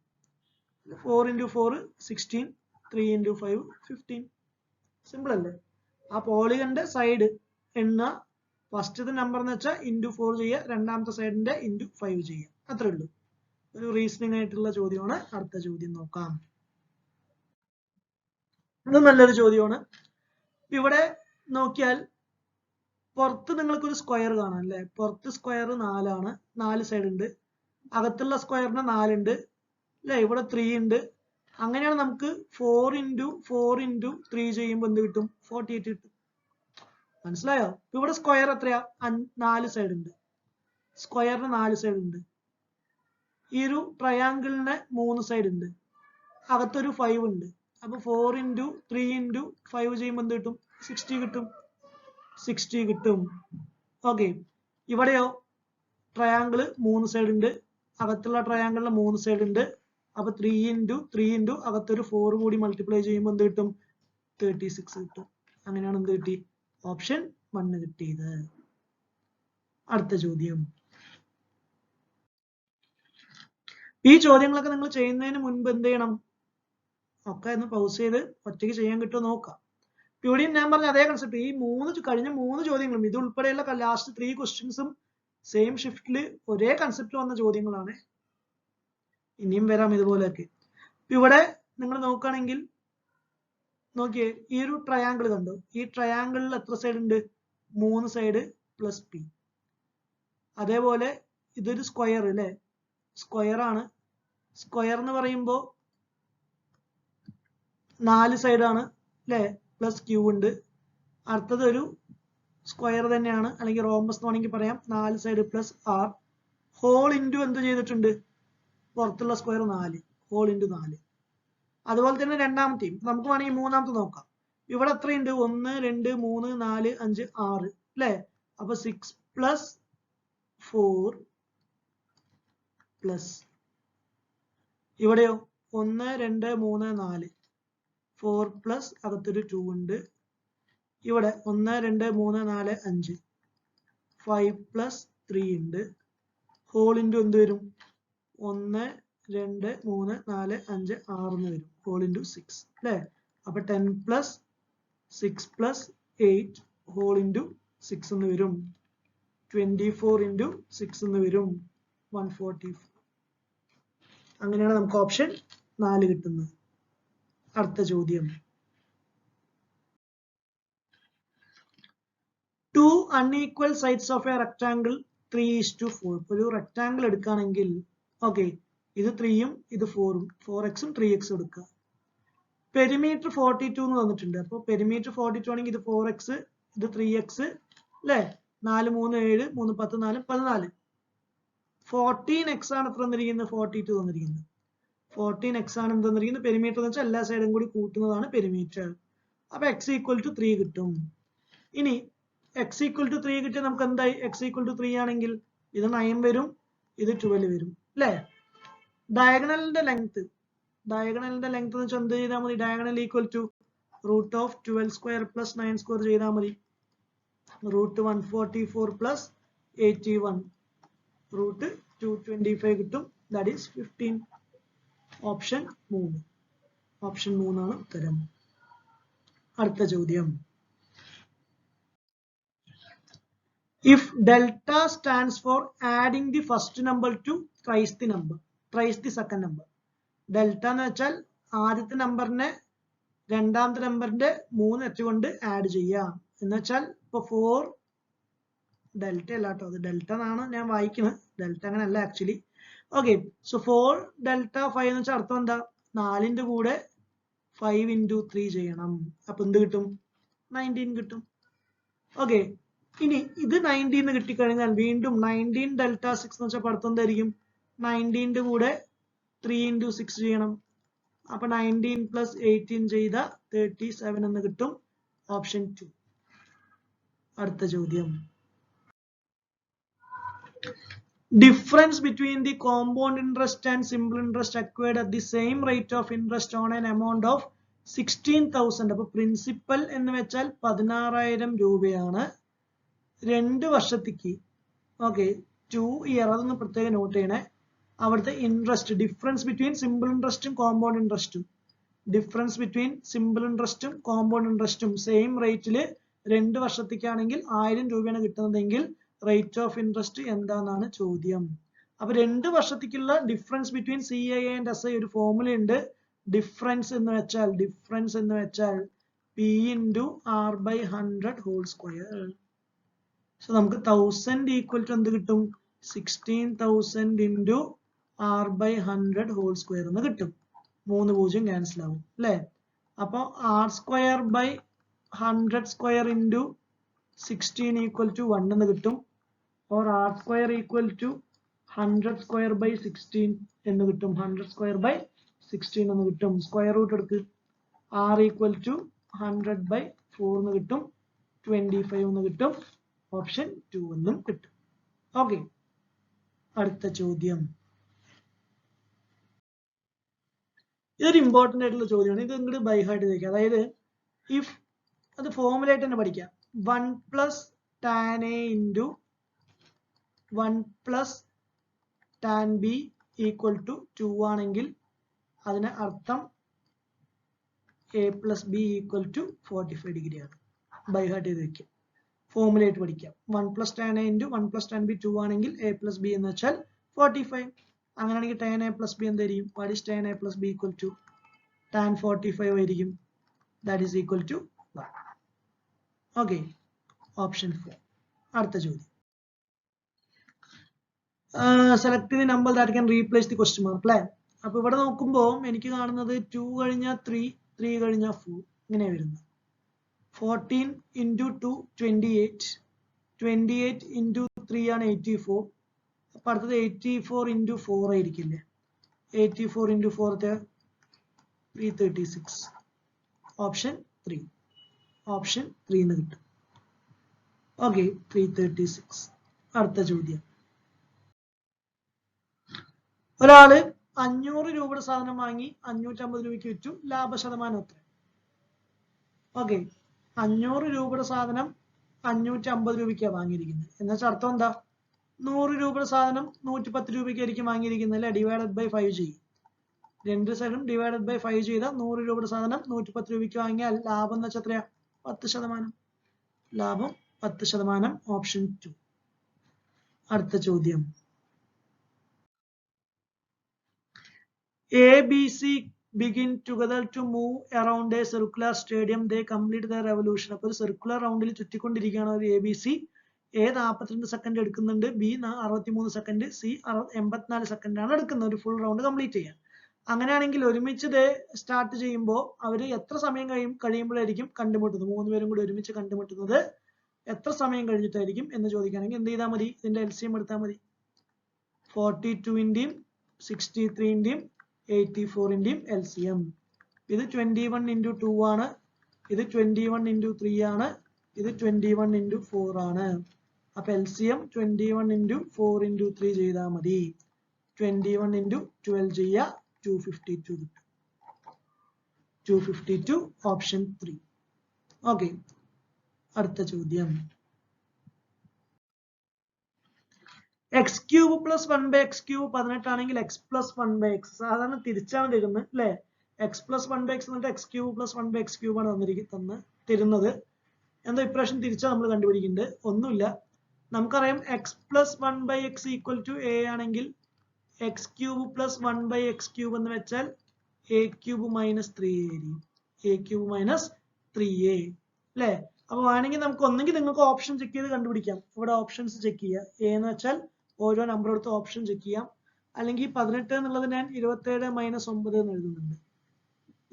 4 into 4 16, 3 into 5 15. സിമ്പിൾ അല്ലേ? ആ പോളിഗന്റെ സൈഡ് എണ്ണ, ഫസ്റ്റത്തെ നമ്പർ എന്ന് വെച്ചാൽ into 4 ചെയ്യുക, രണ്ടാമത്തെ സൈഡിന്റെ into 5 ചെയ്യുക. അത്രേ ഉള്ളൂ. ഒരു റീസണിംഗ് ആയിട്ടുള്ള ചോദ്യമാണ്. അടുത്ത ചോദ്യം നോക്കാം. ഇത് നല്ലൊരു ചോദ്യമാണ്. ഇവിടെ നോക്കിയാൽ പുറത്ത് നിങ്ങൾക്ക് ഒരു സ്ക്വയർ കാണാം അല്ലെ. പുറത്ത് സ്ക്വയർ 4 ആണ്, 4 സൈഡ് ഉണ്ട്. അകത്തുള്ള സ്ക്വയറിന് 4 ഉണ്ട് അല്ലെ. ഇവിടെ 3 ഉണ്ട്. അങ്ങനെയാണ് നമുക്ക് 4 into 4 into 3 ചെയ്യുമ്പോൾ എന്ത് കിട്ടും? 48 കിട്ടും. മനസ്സിലായോ? ഇവിടെ സ്ക്വയർ എത്രയാ? 4 സൈഡ് ഉണ്ട്. സ്ക്വയറിന് 4 സൈഡ് ഉണ്ട്. ഈ ഒരു ട്രയാങ്കിളിന് 3 സൈഡ് ഉണ്ട്. അകത്തൊരു 5 ഉണ്ട്. അപ്പൊ 4 into 3 into 5 ചെയ്യുമ്പോൾ എന്ത് കിട്ടും? 60 കിട്ടും. 60 കിട്ടും. ഓക്കെ, ഇവിടെയോ ട്രയാങ്കിള് 3 സൈഡ് ഉണ്ട്. അകത്തുള്ള ട്രയാങ്കിളിന് 3 സൈഡ് ഉണ്ട്. അപ്പൊ 3 into 3 into അകത്തൊരു 4 കൂടി മൾട്ടിപ്ലൈ ചെയ്യുമ്പോൾ എന്ത് കിട്ടും? 36 കിട്ടും. അങ്ങനെയാണ് എന്ത് കിട്ടി? ഓപ്ഷൻ 1 കിട്ടിയത്. അടുത്ത ചോദ്യം. ഈ ചോദ്യങ്ങളൊക്കെ നിങ്ങൾ ചെയ്യുന്നതിന് മുൻപ് എന്ത് ചെയ്യണം? ഒക്കെ ഒന്ന് പൗസ് ചെയ്ത് ഒറ്റയ്ക്ക് ചെയ്യാൻ കിട്ടുമോ നോക്കാം. ഇവിടെയും ഞാൻ പറഞ്ഞ അതേ കൺസെപ്റ്റ്. ഈ കഴിഞ്ഞ 3 ചോദ്യങ്ങളും ഇത് ഉൾപ്പെടെയുള്ള ലാസ്റ്റ് 3 ക്വസ്റ്റ്യൻസും സെയിം ഷിഫ്റ്റില് ഒരേ കൺസെപ്റ്റ് വന്ന ചോദ്യങ്ങളാണ്. ഇനിയും വരാം ഇതുപോലെയൊക്കെ. ഇവിടെ നിങ്ങൾ നോക്കുകയാണെങ്കിൽ നോക്കിയേ, ഈ ഒരു ട്രയാങ്കിൾ കണ്ടു. ഈ ട്രയാങ്കിളിൽ എത്ര സൈഡ് ഉണ്ട്? 3 സൈഡ് പ്ലസ് പി. അതേപോലെ ഇതൊരു സ്ക്വയർ അല്ലെ. സ്ക്വയർ ആണ്. സ്ക്വയർ എന്ന് പറയുമ്പോ 4 സൈഡ് ആണ് അല്ലെ, പ്ലസ് ക്യൂ ഉണ്ട്. അടുത്തത് ഒരു സ്ക്വയർ തന്നെയാണ്, അല്ലെങ്കിൽ റോംബസ് എന്ന് വേണമെങ്കിൽ പറയാം. 4 side plus R whole into എന്ത് ചെയ്തിട്ടുണ്ട്? പുറത്തുള്ള സ്ക്വയർ 4 ഹോൾ ഇൻറ്റു 4. അതുപോലെ തന്നെ രണ്ടാമത്തെയും നമുക്ക് വേണമെങ്കിൽ മൂന്നാമത്തെ നോക്കാം. ഇവിടെ എത്രയുണ്ട്? 1 2 3 4 5 6 അല്ലെ. അപ്പൊ 6 പ്ലസ് 4 പ്ലസ് ഇവിടെയോ 1 2 3 4 4 പ്ലസ് അകത്തൊരു 2 ഉണ്ട്. ഇവിടെ 1 2 3 4 5 5 പ്ലസ് 3 ഉണ്ട്. ഹോൾ ഇൻറ്റു എന്ത് വരും? 1 2 3 4 5 6 എന്ന് വരും. ഹോൾ ഇൻറ്റു 6 അല്ലെ. അപ്പൊ 10 പ്ലസ് 6 പ്ലസ് 8 ഹോൾ ഇൻറ്റു 6 എന്ന് വരും. 24 ഇൻറ്റു 6 എന്ന് വരും. 144. അങ്ങനെയാണ് നമുക്ക് ഓപ്ഷൻ 4 കിട്ടുന്നത്. അടുത്ത ചോദ്യം. 2 unequal sides of a rectangle 3:4. ഒരു റെക്ടാങ്കിൾ എടുക്കുകയാണെങ്കിൽ ഓക്കെ, ഇത് 3ഉം ഇത് 4ഉം 4x 3x എടുക്കുക. പെരിമീറ്റർ 42 എന്ന് തന്നിട്ടുണ്ട്. അപ്പൊ പെരിമീറ്റർ 42 ആണെങ്കിൽ ഇത് 4x ഇത് 3x അല്ലെ. 4 3 7 3 10 4 14. 14x ആണ് എത്ര തന്നിരിക്കുന്നത്? 42 തന്നിരിക്കുന്നത്. 14x ആണ് എന്ത് തന്നിരിക്കുന്നത്? പെരിമീറ്റർ എന്ന് വെച്ചാൽ എല്ലാ സൈഡും കൂടി കൂട്ടുന്നതാണ് പെരിമീറ്റർ. അപ്പൊ x = 3 കിട്ടും. ഇനി x = 3 കിട്ടിയാൽ നമുക്ക് എന്തായി? x = 3 ആണെങ്കിൽ ഇത് 9 വരും, ഇത് 12 വരും അല്ലെ. ഡയഗണലിന്റെ ലെങ്ത് എന്ന് വെച്ചാൽ എന്ത് ചെയ്താൽ മതി? ഡയഗണൽ = √12² + 9² ചെയ്താൽ മതി. √144 + 81 √225 കിട്ടും. That is 15. ഓപ്ഷൻ 3. ഓപ്ഷൻ 3 ആണ് ഉത്തരം. അടുത്ത ചോദ്യം. If delta stands for adding the first number to thrice the second number. Delta എന്ന് വെച്ചാൽ ആദ്യത്തെ നമ്പറിനെ രണ്ടാമത്തെ നമ്പറിന്റെ 3 ഇരട്ടി കൊണ്ട് ആഡ് ചെയ്യാം എന്ന് വെച്ചാൽ ഇപ്പൊ 4 ഡെൽറ്റ അല്ല കേട്ടോ, അത് ഡെൽറ്റ എന്നാണ് ഞാൻ വായിക്കുന്നത്. ഡെൽറ്റ അങ്ങനെ അല്ല ആക്ച്വലി. ഓക്കെ. സോ 4 ഡെൽറ്റ 5 എന്ന് വെച്ചാൽ അർത്ഥം എന്താ? 4ന്റെ കൂടെ 5 into 3 ചെയ്യണം. അപ്പൊ എന്ത് കിട്ടും? 19 കിട്ടും. ഓക്കെ. ഇനി ഇത് 19 കിട്ടിക്കഴിഞ്ഞാൽ വീണ്ടും 19 ഡെൽറ്റ 6 എന്ന് വെച്ചാൽ അർത്ഥം എന്തായിരിക്കും? 19ന്റെ കൂടെ 3 into 6 ചെയ്യണം. അപ്പൊ 19 plus 18 ചെയ്ത 37 എന്ന് കിട്ടും. ഓപ്ഷൻ 2. അടുത്ത ചോദ്യം. Difference between the compound interest and simple interest acquired at the same rate of interest on an amount of 16,000. അപ്പൊ പ്രിൻസിപ്പൽ എന്ന് വെച്ചാൽ 16,000 രൂപയാണ് 2 വർഷത്തേക്ക്. ഓക്കെ. 2 ഇയർ. അതൊന്ന് പ്രത്യേകം നോട്ട് ചെയ്യണേ. അവിടുത്തെ ഇൻട്രസ്റ്റ് ഡിഫറൻസ് ബിറ്റ്വീൻ സിമ്പിൾ ഇൻട്രസ്റ്റും കോമ്പൗണ്ട് ഇൻട്രസ്റ്റും കോമ്പൗണ്ട് ഇൻട്രസ്റ്റും സെയിം റേറ്റില് 2 വർഷത്തേക്കാണെങ്കിൽ 1000 രൂപയാണ് കിട്ടുന്നതെങ്കിൽ റേറ്റ് ഓഫ് ഇൻട്രസ്റ്റ് എന്താണെന്നാണ് ചോദ്യം. അപ്പൊ 2 വർഷത്തേക്കുള്ള difference between CII and SI ഒരു ഫോർമുല ഉണ്ട്. ഡിഫറൻസ് എന്ന് വെച്ചാൽ P into R by 100 whole square. So നമുക്ക് 1000 ഈക്വൽ ടു എന്ത് കിട്ടും? 16,000 into R by 100 whole square എന്ന് കിട്ടും. 3 0 ക്യാൻസൽ ആവും അല്ലേ? അപ്പൊ R square by 100 square into 16 equal to 1 എന്ന് കിട്ടും. or R square equal to 100 square by 16 എന്ന് കിട്ടും. 100 square by 16 എന്ന് കിട്ടും. സ്ക്വയർ റൂട്ട് എടുക്ക്. R equal to 100 by 4 എന്ന് കിട്ടും. 25 എന്ന് കിട്ടും. ഓപ്ഷൻ 2 എന്നും കിട്ടും. ഓക്കെ. അടുത്ത ചോദ്യം. ഇതൊരു ഇമ്പോർട്ടന്റ് ആയിട്ടുള്ള ചോദ്യമാണ്. ഇത് ഇങ്ങോട്ട് ബൈ ഹാർട്ട് ചെയ്തേക്കുക. അതായത് ഇഫ് അത് ഫോർമുലേറ്റ് തന്നെ പഠിക്കാം. 1 plus tan A into 1 plus tan B equal to 2 ആണെങ്കിൽ അതിന് അർത്ഥം A plus B equal to 45 degree ആണ്. ബൈ ഹാർട്ട് ചെയ്ത് വെക്കാം. ഫോർമുലേറ്റ് പഠിക്കാം. 1 plus tan A into 1 plus tan B 2 ആണെങ്കിൽ A plus B എന്ന് വെച്ചാൽ 45. അങ്ങനെയാണെങ്കിൽ tan A plus B എന്തായിരിക്കും? What is tan A plus B equal to? Tan 45 ആയിരിക്കും. That is equal to 1. Okay. Option 4. അടുത്ത ചോദ്യം. Select the number that can replace the question mark. അല്ലേ? അപ്പൊ ഇവിടെ നോക്കുമ്പോൾ എനിക്ക് കാണുന്നത് 2 കഴിഞ്ഞാൽ 3, 3 കഴിഞ്ഞാൽ 4 ഇങ്ങനെ വരുന്നത്. 14 into 2 28, 28 into 3 ആണ് 84. അപ്പൊ അടുത്തത് 84 into 4 ആയിരിക്കില്ലേ? 84 into 4 336. ഓപ്ഷൻ 3. ഓപ്ഷൻ 3 എന്ന് കിട്ടും. ഓക്കെ. 336. അടുത്ത ചോദ്യം. ഒരാള് 500 രൂപയുടെ സാധനം വാങ്ങി 550 രൂപയ്ക്ക് വിറ്റു. ലാഭശതമാനം എത്ര? ഓക്കെ. 500 രൂപയുടെ സാധനം 550 രൂപയ്ക്കാണ് വാങ്ങിയിരിക്കുന്നത്. എന്നുവെച്ചാൽ അർത്ഥം എന്താ? 100 രൂപയുടെ സാധനം 110 രൂപയ്ക്കായിരിക്കും വാങ്ങിയിരിക്കുന്നത് അല്ലെ? ഡിവൈഡഡ് ബൈ 5 ചെയ്യും. 2 സൈഡും ഡിവൈഡഡ് ബൈ 5 ചെയ്ത 100 രൂപയുടെ സാധനം 110 രൂപയ്ക്ക് വാങ്ങിയാൽ ലാഭം എന്ന് വെച്ചാൽ എത്രയാ? 10%. ലാഭം 10%. ഓപ്ഷൻ 2. അടുത്ത ചോദ്യം. ABC begin together to move around a circular stadium. They complete their revolution. അപ്പോൾ ഒരു സർക്കുലർ റൗണ്ടിൽ ചുറ്റിക്കൊണ്ടിരിക്കുകയാണ് ഒരു ABC. A 42 സെക്കൻഡ് എടുക്കുന്നുണ്ട്, B 63 സെക്കൻഡ്, C 84 സെക്കൻഡ് ആണ് എടുക്കുന്നത് ഒരു ഫുൾ റൗണ്ട് കംപ്ലീറ്റ് ചെയ്യാൻ. അങ്ങനെയാണെങ്കിൽ ഒരുമിച്ച് സ്റ്റാർട്ട് ചെയ്യുമ്പോൾ അവര് എത്ര സമയം കഴിയുമ്പോഴായിരിക്കും കണ്ടുമുട്ടുന്നത്? 3 പേരും കൂടി ഒരുമിച്ച് കണ്ടുമുട്ടുന്നത് എത്ര സമയം കഴിഞ്ഞിട്ടായിരിക്കും എന്ന് ചോദിക്കുകയാണെങ്കിൽ എന്ത് ചെയ്താൽ മതി? ഇതിന്റെ LCM എടുത്താൽ മതി. 42ന്റെയും 63ന്റെയും 84ന്റെയും LCM. ഇത് 21 into 2 ആണ്. ഇത് 21 into 3 ആണ്. ഇത് 21 into 4 ആണ്. അപ്പൊ LCM 21 into 4 into 3 ചെയ്താൽ മതി. 21 into 12 ചെയ്യുക. 252 കിട്ടും. 252. ഓപ്ഷൻ 3. ഓക്കെ. അടുത്ത ചോദ്യം. x cube plus 1 by x cube 18 ആണെങ്കിൽ x plus 1 by x സാധാരണ തിരിച്ചാണ് തരുന്നത് അല്ലെ? x plus 1 by x എന്നിട്ട് x cube plus 1 by x cube ആണ് തരുന്നത്. എന്താ ഇപ്രാവശ്യം തിരിച്ചാ നമ്മൾ കണ്ടുപിടിക്കുന്നത്? ഒന്നുമില്ല. നമുക്കറിയാം x plus 1 by x equal to a ആണെങ്കിൽ x cube plus 1 by x cube എന്ന് വെച്ചാൽ a cube minus 3a ആയിരിക്കും. a cube minus 3a അല്ലെ? അപ്പൊ വേണമെങ്കിൽ നമുക്ക് ഒന്നെങ്കിൽ നിങ്ങൾക്ക് ഓപ്ഷൻ ചെക്ക് ചെയ്ത് കണ്ടുപിടിക്കാം. ഇവിടെ ഓപ്ഷൻസ് ചെക്ക് ചെയ്യുക. a എന്ന് വെച്ചാൽ ഓരോ നമ്പർ എടുത്ത് ഓപ്ഷൻ ചെക്ക് ചെയ്യാം. അല്ലെങ്കിൽ 18 എന്നുള്ളത് ഞാൻ 27 മൈനസ് 9 എന്ന് എഴുതുന്നുണ്ട്.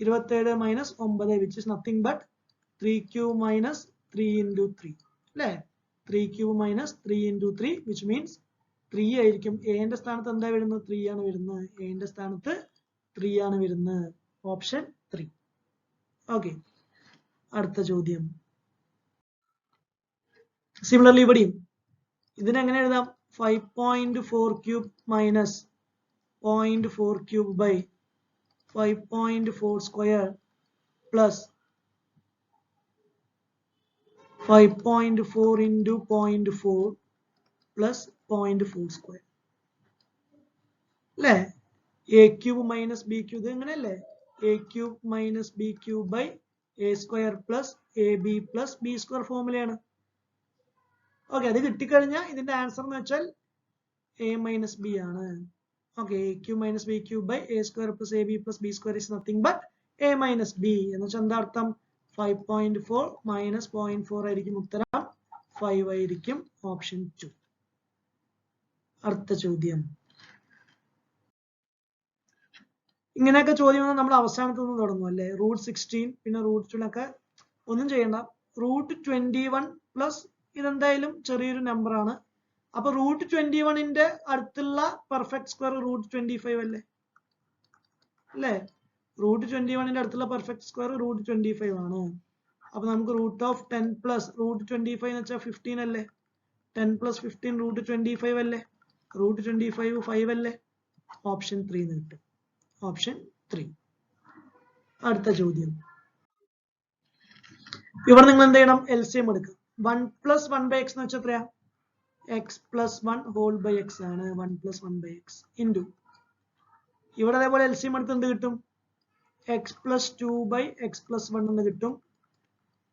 27 minus 9 which is nothing but 3 minus 3 into 3 അല്ലേ? 3 മൈനസ് 3 ഇൻറ്റു 3 വിച്ച് മീൻസ് 3 ആയിരിക്കും. എന്റെ സ്ഥാനത്ത് എന്താ വരുന്നത്? 3 ആണ് വരുന്നത്. എന്റെ സ്ഥാനത്ത് 3 ആണ് വരുന്നത്. ഓപ്ഷൻ 3. ഓക്കെ, അടുത്ത ചോദ്യം. സിമിലർലി ഇവിടെയും ഇതിനെങ്ങനെ എഴുതാം? 5.4 cube minus 0.4 cube by 5.4 square plus 5.4 into 0.4 plus 0.4 square. അല്ലേ? a cube minus b cube ഇത് എങ്ങനെയല്ലേ? a cube minus b cube by a square plus ab plus b square ഫോമുലയാണ്. ഓക്കെ, അത് കിട്ടിക്കഴിഞ്ഞാൽ ഇതിന്റെ ആൻസർ എന്ന് വെച്ചാൽ a minus b ആണ്. Okay, a cube minus b cube by a square plus ab plus b square is nothing but a minus b എന്ന് വെച്ചാൽ എന്താ അർത്ഥം? 5.4 മൈനസ് 0.4 ആയിരിക്കും ഉത്തരം. 5 ആയിരിക്കും ഓപ്ഷൻ 2. അടുത്ത ചോദ്യം. ഇങ്ങനെയൊക്കെ ചോദ്യം നമ്മൾ അവസാനത്ത് നിന്ന് തുടങ്ങും അല്ലേ? റൂട്ട് 16 പിന്നെ റൂട്ട് 2 ഒന്നും ചെയ്യണ്ട. റൂട്ട് 21 പ്ലസ് ഇതെന്തായാലും ചെറിയൊരു നമ്പർ ആണ്. അപ്പൊ റൂട്ട് 21ന്റെ അടുത്തുള്ള പെർഫെക്റ്റ് സ്ക്വയർ റൂട്ട് 25 അല്ലേ? അല്ലേ? റൂട്ട് 21ന്റെ അടുത്തുള്ള പെർഫെക്റ്റ് സ്ക്വയർ റൂട്ട് 25 ആണ്. അപ്പൊ നമുക്ക് റൂട്ട് ഓഫ് 10 പ്ലസ് റൂട്ട് 25 എന്ന് വെച്ചാൽ 15 അല്ലേ? 10 പ്ലസ് 15 റൂട്ട് 25 അല്ലേ? റൂട്ട് 25 5 അല്ലേ? ഓപ്ഷൻ 3 എന്ന് കിട്ടും. ഓപ്ഷൻ 3. അടുത്ത ചോദ്യം. ഇവിടെ നിങ്ങൾ എന്ത് ചെയ്യണം? LCM എടുക്കുക. 1 പ്ലസ് 1 ബൈ എക്സ് എന്ന് വെച്ചാൽ എത്രയാ? X plus 1 whole by x ആണ്. 1 പ്ലസ് 1 ബൈ എക്സ് ഇൻറ്റു ഇവിടെ അതേപോലെ LCM എടുത്ത് എന്ത് കിട്ടും? X plus 2 by x plus 1 എന്ന് കിട്ടും.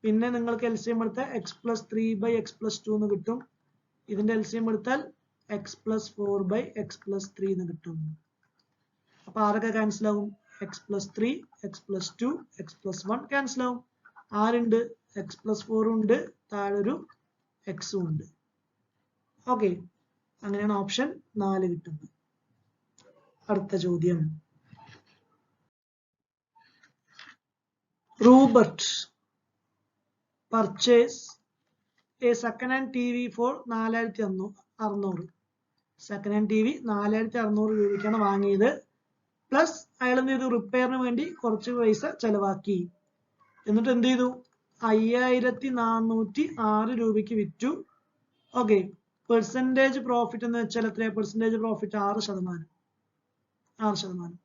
പിന്നെ നിങ്ങൾക്ക് LCM എടുത്താൽ x plus 3 by x plus 2 എന്ന് കിട്ടും. ഇതിന്റെ LCM എടുത്താൽ x plus 4 by x plus 3 എന്ന് കിട്ടും. അപ്പൊ ആരൊക്കെ ക്യാൻസൽ ആവും? X plus 3 x plus 2 x plus 1 cancel ആവും. ആരുണ്ട്? എക്സ് പ്ലസ് 4 ഉണ്ട്, താഴെ ഒരു എക്സും ഉണ്ട്. ഓക്കെ, അങ്ങനെയാണ് ഓപ്ഷൻ 4 കിട്ടുന്നത്. അടുത്ത ചോദ്യം. റൂബർട്ട് purchase a second hand TV for 4600. Second hand TV 4600 രൂപയ്ക്കാണ് വാങ്ങിയത്. പ്ലസ് അയാൾ എന്ത് ചെയ്തു? റിപ്പയറിന് വേണ്ടി കുറച്ച് പൈസ ചെലവാക്കി. എന്നിട്ട് എന്ത് ചെയ്തു? 5406 രൂപയ്ക്ക് വിറ്റു. ഓക്കെ, പെർസെന്റേജ് പ്രോഫിറ്റ് എന്ന് വെച്ചാൽ എത്രയാ? Percentage profit 6%. 6%.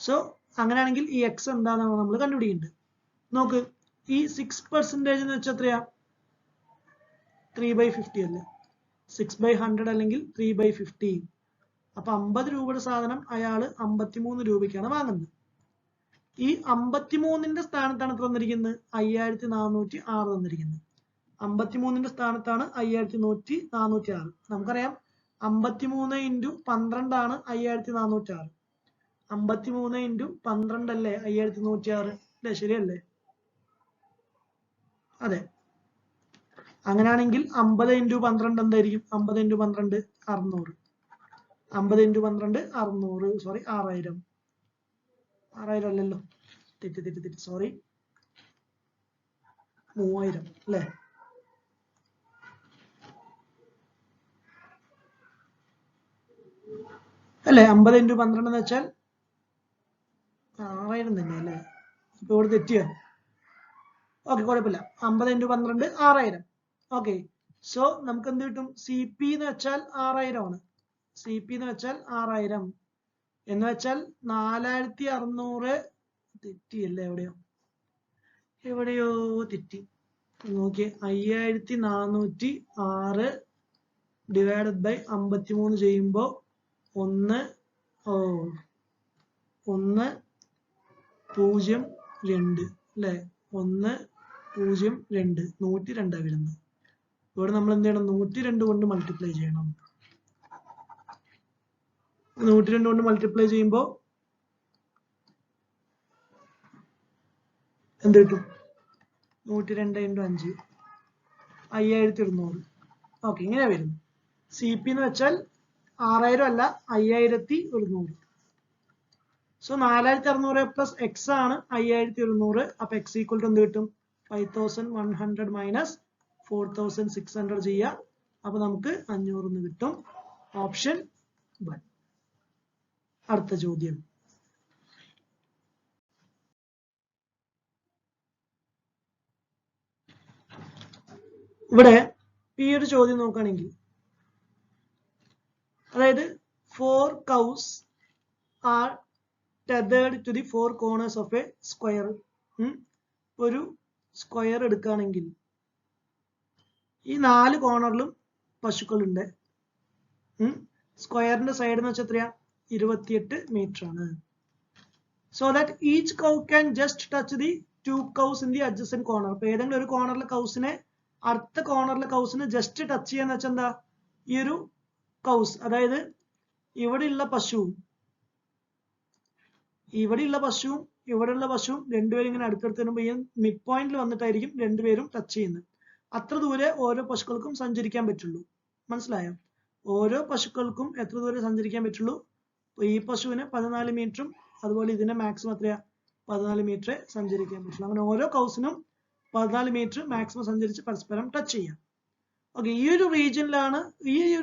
സോ അങ്ങനെയാണെങ്കിൽ ഈ എക്സ് എന്താണെന്നാണ് നമ്മൾ കണ്ടുപിടിക്കേണ്ടത്. നോക്ക്, ഈ 6% എന്ന് വെച്ചാൽ എത്രയാ? 3/50 അല്ലേ? 6/100 അല്ലെങ്കിൽ 3/50. അപ്പൊ 50 രൂപയുടെ സാധനം അയാള് 53 രൂപയ്ക്കാണ് വാങ്ങുന്നത്. ഈ 53ന്റെ സ്ഥാനത്താണ് എത്ര തന്നിരിക്കുന്നത്? 5406 തന്നിരിക്കുന്നത്. 53ന്റെ സ്ഥാനത്താണ് 5406. നമുക്കറിയാം 53 ഇൻറ്റു 12 ആണ് 5406. 53 ഇൻറ്റു 12 അല്ലേ 5106 അല്ലേ? ശരിയല്ലേ? അതെ. അങ്ങനെയാണെങ്കിൽ 50 ഇൻറ്റു 12 എന്തായിരിക്കും? 50 ഇൻറ്റു 12 600. 50 ഇൻറ്റു 12 600. സോറി, 6000. 6000 അല്ലല്ലോ, തെറ്റി സോറി, 3000 അല്ലേ? അല്ലേ? 50 ഇൻറ്റു 12 എന്ന് വെച്ചാൽ 6000 തന്നെ അല്ലേ? ഇപ്പൊ ഇവിടെ തെറ്റിയോ? ഓക്കെ, കുഴപ്പമില്ല. 50 ഇൻറ്റു 12 6000. ഓക്കെ, സോ നമുക്ക് എന്ത് കിട്ടും? CP എന്ന് വെച്ചാൽ 6000 ആണ്. CP എന്ന് വെച്ചാൽ 6000 എന്ന് വെച്ചാൽ 4600 തെറ്റിയല്ലേ? എവിടെയോ തെറ്റി. നോക്കിയേ, 5406 ഡിവൈഡഡ് ബൈ 53 ചെയ്യുമ്പോ 102 അല്ലെ? 102 102 വരുന്നത്. ഇവിടെ നമ്മൾ എന്ത് ചെയ്യണം? 102 കൊണ്ട് മൾട്ടിപ്ലൈ ചെയ്യണം. 102 കൊണ്ട് മൾട്ടിപ്ലൈ ചെയ്യുമ്പോൾ എന്ത് കിട്ടും? 102 ഇൻറ്റു 5 5200. ഓക്കെ, ഇങ്ങനെയാ വരുന്നത്. CP എന്ന് വെച്ചാൽ 6000 അല്ല 5100. സോ 4600 പ്ലസ് എക്സ് ആണ് 5100. അപ്പൊ എക്സ് ഈക്വൽ ടു എന്ത് കിട്ടും? 5100 മൈനസ് 4600 ചെയ്യുക. അപ്പൊ നമുക്ക് 500 കിട്ടും. ഓപ്ഷൻ 1. അടുത്ത ചോദ്യം. ഇവിടെ ഈ ഒരു ചോദ്യം നോക്കുകയാണെങ്കിൽ, അതായത് 4 cows are tethered to the 4 corners of a square. ഒരു സ്ക്വയർ എടുക്കുകയാണെങ്കിൽ ഈ 4 കോർണറിലും പശുക്കളുണ്ട്. സ്ക്വയറിന്റെ സൈഡ് എന്ന് വെച്ചാൽ എത്രയാ? 28 മീറ്റർ ആണ്. So that each cow can just touch the 2 cows in the adjacent corner. അപ്പൊ ഏതെങ്കിലും ഒരു കോർണറിലെ കൗസിനെ അടുത്ത കോർണറിലെ കൗസിന് ജസ്റ്റ് ടച്ച് ചെയ്യാന്ന് വെച്ചാൽ എന്താ? ഈ ഒരു കൗസ്, അതായത് ഇവിടെയുള്ള പശുവും ഇവിടെയുള്ള പശുവും രണ്ടുപേരും ഇങ്ങനെ അടുത്തടുത്ത് വരുമ്പോൾ ഈ മിഡ് പോയിന്റിൽ വന്നിട്ടായിരിക്കും രണ്ടുപേരും ടച്ച് ചെയ്യുന്നത്. അത്ര ദൂരെ ഓരോ പശുക്കൾക്കും സഞ്ചരിക്കാൻ പറ്റുള്ളൂ. മനസ്സിലായോ? ഓരോ പശുക്കൾക്കും എത്ര ദൂരെ സഞ്ചരിക്കാൻ പറ്റുള്ളൂ? ഈ പശുവിന് 14 മീറ്ററും അതുപോലെ ഇതിന്റെ മാക്സിമം എത്രയാ? 14 മീറ്റർ സഞ്ചരിക്കാൻ പറ്റുള്ളൂ. അങ്ങനെ ഓരോ കൗസിനും 14 മീറ്റർ മാക്സിമം സഞ്ചരിച്ച് പരസ്പരം ടച്ച് ചെയ്യാം. ഓക്കെ, ഈ ഒരു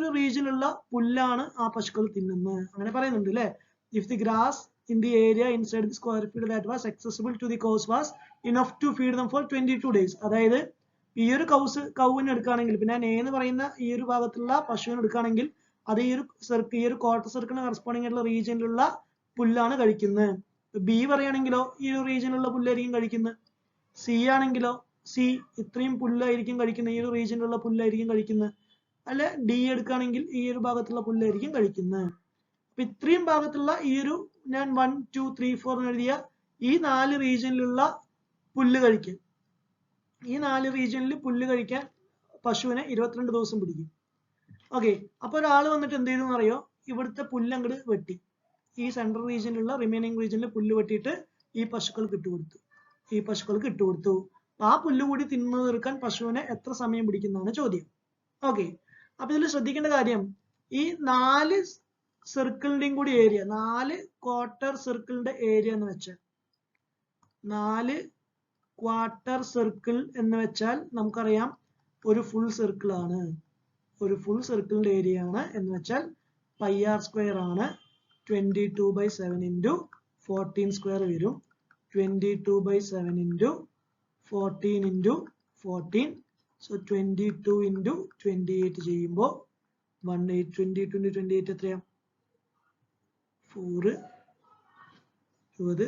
റീജിയനിലുള്ള പുല്ലാണ് ആ പശുക്കൾ തിന്നുന്നത്. അങ്ങനെ പറയുന്നുണ്ട് അല്ലെ. If the grass in the area inside the square field that was accessible to the cows was enough to feed them for 22 days. അതായത് ഈ ഒരു കൗവിന് എടുക്കുകയാണെങ്കിൽ, പിന്നെ ഞാൻ എന്ന് പറയുന്ന ഈ ഒരു ഭാഗത്തുള്ള പശുവിന് എടുക്കുകയാണെങ്കിൽ അത് ഈ ഒരു ക്വാർട്ടർ സർക്കിളിന് കറസ്പോണ്ടിങ് ആയിട്ടുള്ള റീജിയനിലുള്ള പുല്ലാണ് കഴിക്കുന്നത്. ബി പറയുകയാണെങ്കിലോ ഈ ഒരു റീജിയനിലുള്ള പുല്ലായിരിക്കും കഴിക്കുന്നത്. സി ആണെങ്കിലോ സി ഇത്രയും പുല്ലായിരിക്കും കഴിക്കുന്നത്, ഈ ഒരു റീജിയനിലുള്ള പുല്ലായിരിക്കും കഴിക്കുന്നത്. അല്ല ഡി എടുക്കുകയാണെങ്കിൽ ഈ ഒരു ഭാഗത്തുള്ള പുല്ലായിരിക്കും കഴിക്കുന്നത്. അപ്പൊ ഇത്രയും ഭാഗത്തുള്ള ഈ ഒരു ഞാൻ 1 2 3 4 എന്ന് എഴുതിയ ഈ 4 റീജിയനിലുള്ള പുല്ല് കഴിക്കാൻ, ഈ 4 റീജിയനിൽ പുല്ല് കഴിക്കാൻ പശുവിനെ 22 ദിവസം പിടിക്കും. ഓക്കെ, അപ്പൊ ഒരാൾ വന്നിട്ട് എന്ത് ചെയ്തു എന്നറിയോ? ഇവിടുത്തെ പുല്ല് അങ്ങോട്ട് വെട്ടി, ഈ സെൻട്രൽ റീജിയനിലുള്ള റിമൈനിങ് റീജിയനിൽ പുല്ല് വെട്ടിയിട്ട് ഈ പശുക്കൾക്ക് ഇട്ടുകൊടുത്തു. ആ പുല്ല് കൂടി തിന്നു തീർക്കാൻ പശുവിനെ എത്ര സമയം പിടിക്കുന്നതാണ് ചോദ്യം. ഓക്കെ, അപ്പൊ ഇതിൽ ശ്രദ്ധിക്കേണ്ട കാര്യം, ഈ 4 സർക്കിളിന്റെയും കൂടി ഏരിയ, 4 ക്വാർട്ടർ സർക്കിളിന്റെ ഏരിയ എന്ന് വെച്ചാൽ 4 ക്വാർട്ടർ സർക്കിൾ എന്ന് വെച്ചാൽ നമുക്കറിയാം ഒരു ഫുൾ സർക്കിൾ ആണ്. ഒരു ഫുൾ സർക്കിളിന്റെ ഏരിയ ആണ് എന്ന് വെച്ചാൽ പൈ ആർ സ്ക്വയർ ആണ്. 22/7 ഇൻറ്റു 14 സ്ക്വയർ വരും. 22/7 ഇൻറ്റു 14 ഇൻറ്റു 14. സോ 22 ഇൻറ്റു 28 ചെയ്യുമ്പോൾ 18. 22 ഇൻറ്റു 28 എത്രയാ? 4 20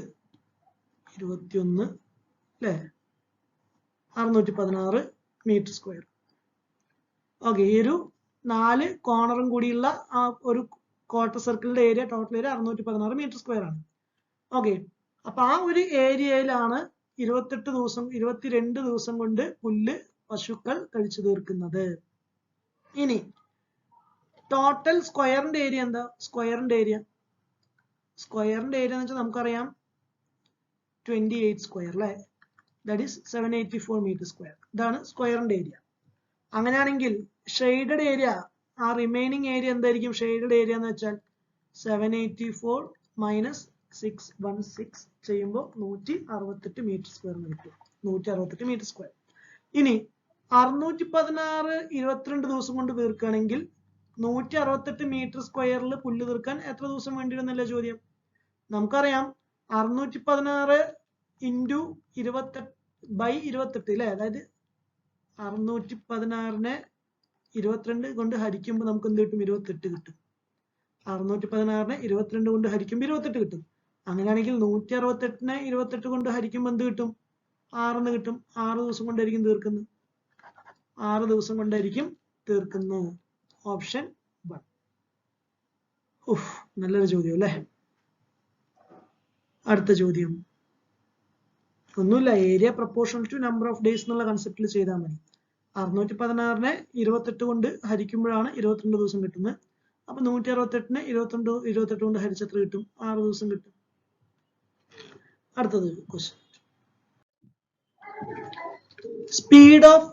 21 അല്ലേ? 616 മീറ്റർ സ്ക്വയർ. ഓക്കെ, ഈ ഒരു 4 കോർണറും കൂടിയുള്ള ആ ഒരു ക്വാർട്ടർ സർക്കിളിന്റെ area, total area 616 metre square ആണ്. ഓക്കെ, അപ്പൊ ആ ഒരു ഏരിയയിലാണ് 22 ദിവസം കൊണ്ട് പുല്ല് പശുക്കൾ കഴിച്ചു തീർക്കുന്നത്. ഇനി ടോട്ടൽ സ്ക്വയറിന്റെ ഏരിയ എന്താ? സ്ക്വയറിന്റെ ഏരിയ എന്ന് വെച്ചാൽ നമുക്കറിയാം 28 സ്ക്വയർ അല്ലെ, ദാറ്റ് ഈസ് 784 മീറ്റർ സ്ക്വയർ. ഇതാണ് സ്ക്വയറിന്റെ ഏരിയ. അങ്ങനെയാണെങ്കിൽ ഷെയ്ഡഡ് ഏരിയ, ആ റിമൈനിങ് ഏരിയ എന്തായിരിക്കും? ഷെയ്ഡഡ് ഏരിയ എന്ന് വെച്ചാൽ 784 മൈനസ് 616 ചെയ്യുമ്പോൾ 168 മീറ്റർ സ്ക്വയർ കിട്ടും. 168 മീറ്റർ സ്ക്വയർ. ഇനി 616 22 ദിവസം കൊണ്ട് തീർക്കുകയാണെങ്കിൽ 168 മീറ്റർ സ്ക്വയറിൽ പുല്ല് തീർക്കാൻ എത്ര ദിവസം വേണ്ടിയിരുന്നല്ല ചോദ്യം. നമുക്കറിയാം 616 ഇൻറ്റു 28 അല്ലെ, അതായത് 616നെ 22 കൊണ്ട് ഹരിക്കുമ്പോൾ നമുക്ക് എന്ത് കിട്ടും? 28 കിട്ടും. 616നെ 22 കൊണ്ട് ഹരിക്കുമ്പോൾ 28 കിട്ടും. അങ്ങനെയാണെങ്കിൽ 168നെ 28 കൊണ്ട് ഹരിക്കുമ്പോൾ എന്ത് കിട്ടും? 6 കിട്ടും. 6 ദിവസം കൊണ്ടായിരിക്കും തീർക്കുന്നത്. 6 ദിവസം കൊണ്ടായിരിക്കും തീർക്കുന്നത്. ഓപ്ഷൻ 1. നല്ലൊരു ചോദ്യം അല്ലേ? അടുത്ത ചോദ്യം ഒന്നുമില്ല, area proportional to number of days എന്നുള്ള കൺസെപ്റ്റിൽ ചെയ്താൽ മതി. 616നെ 28 കൊണ്ട് ഹരിക്കുമ്പോഴാണ് 22 ദിവസം കിട്ടുന്നത്. അപ്പൊ 168നെ 28 കൊണ്ട് ഹരിച്ച് എത്ര കിട്ടും? 6 ദിവസം കിട്ടും. അടുത്തത് ക്വസ്റ്റ്യൻ, സ്പീഡ് ഓഫ്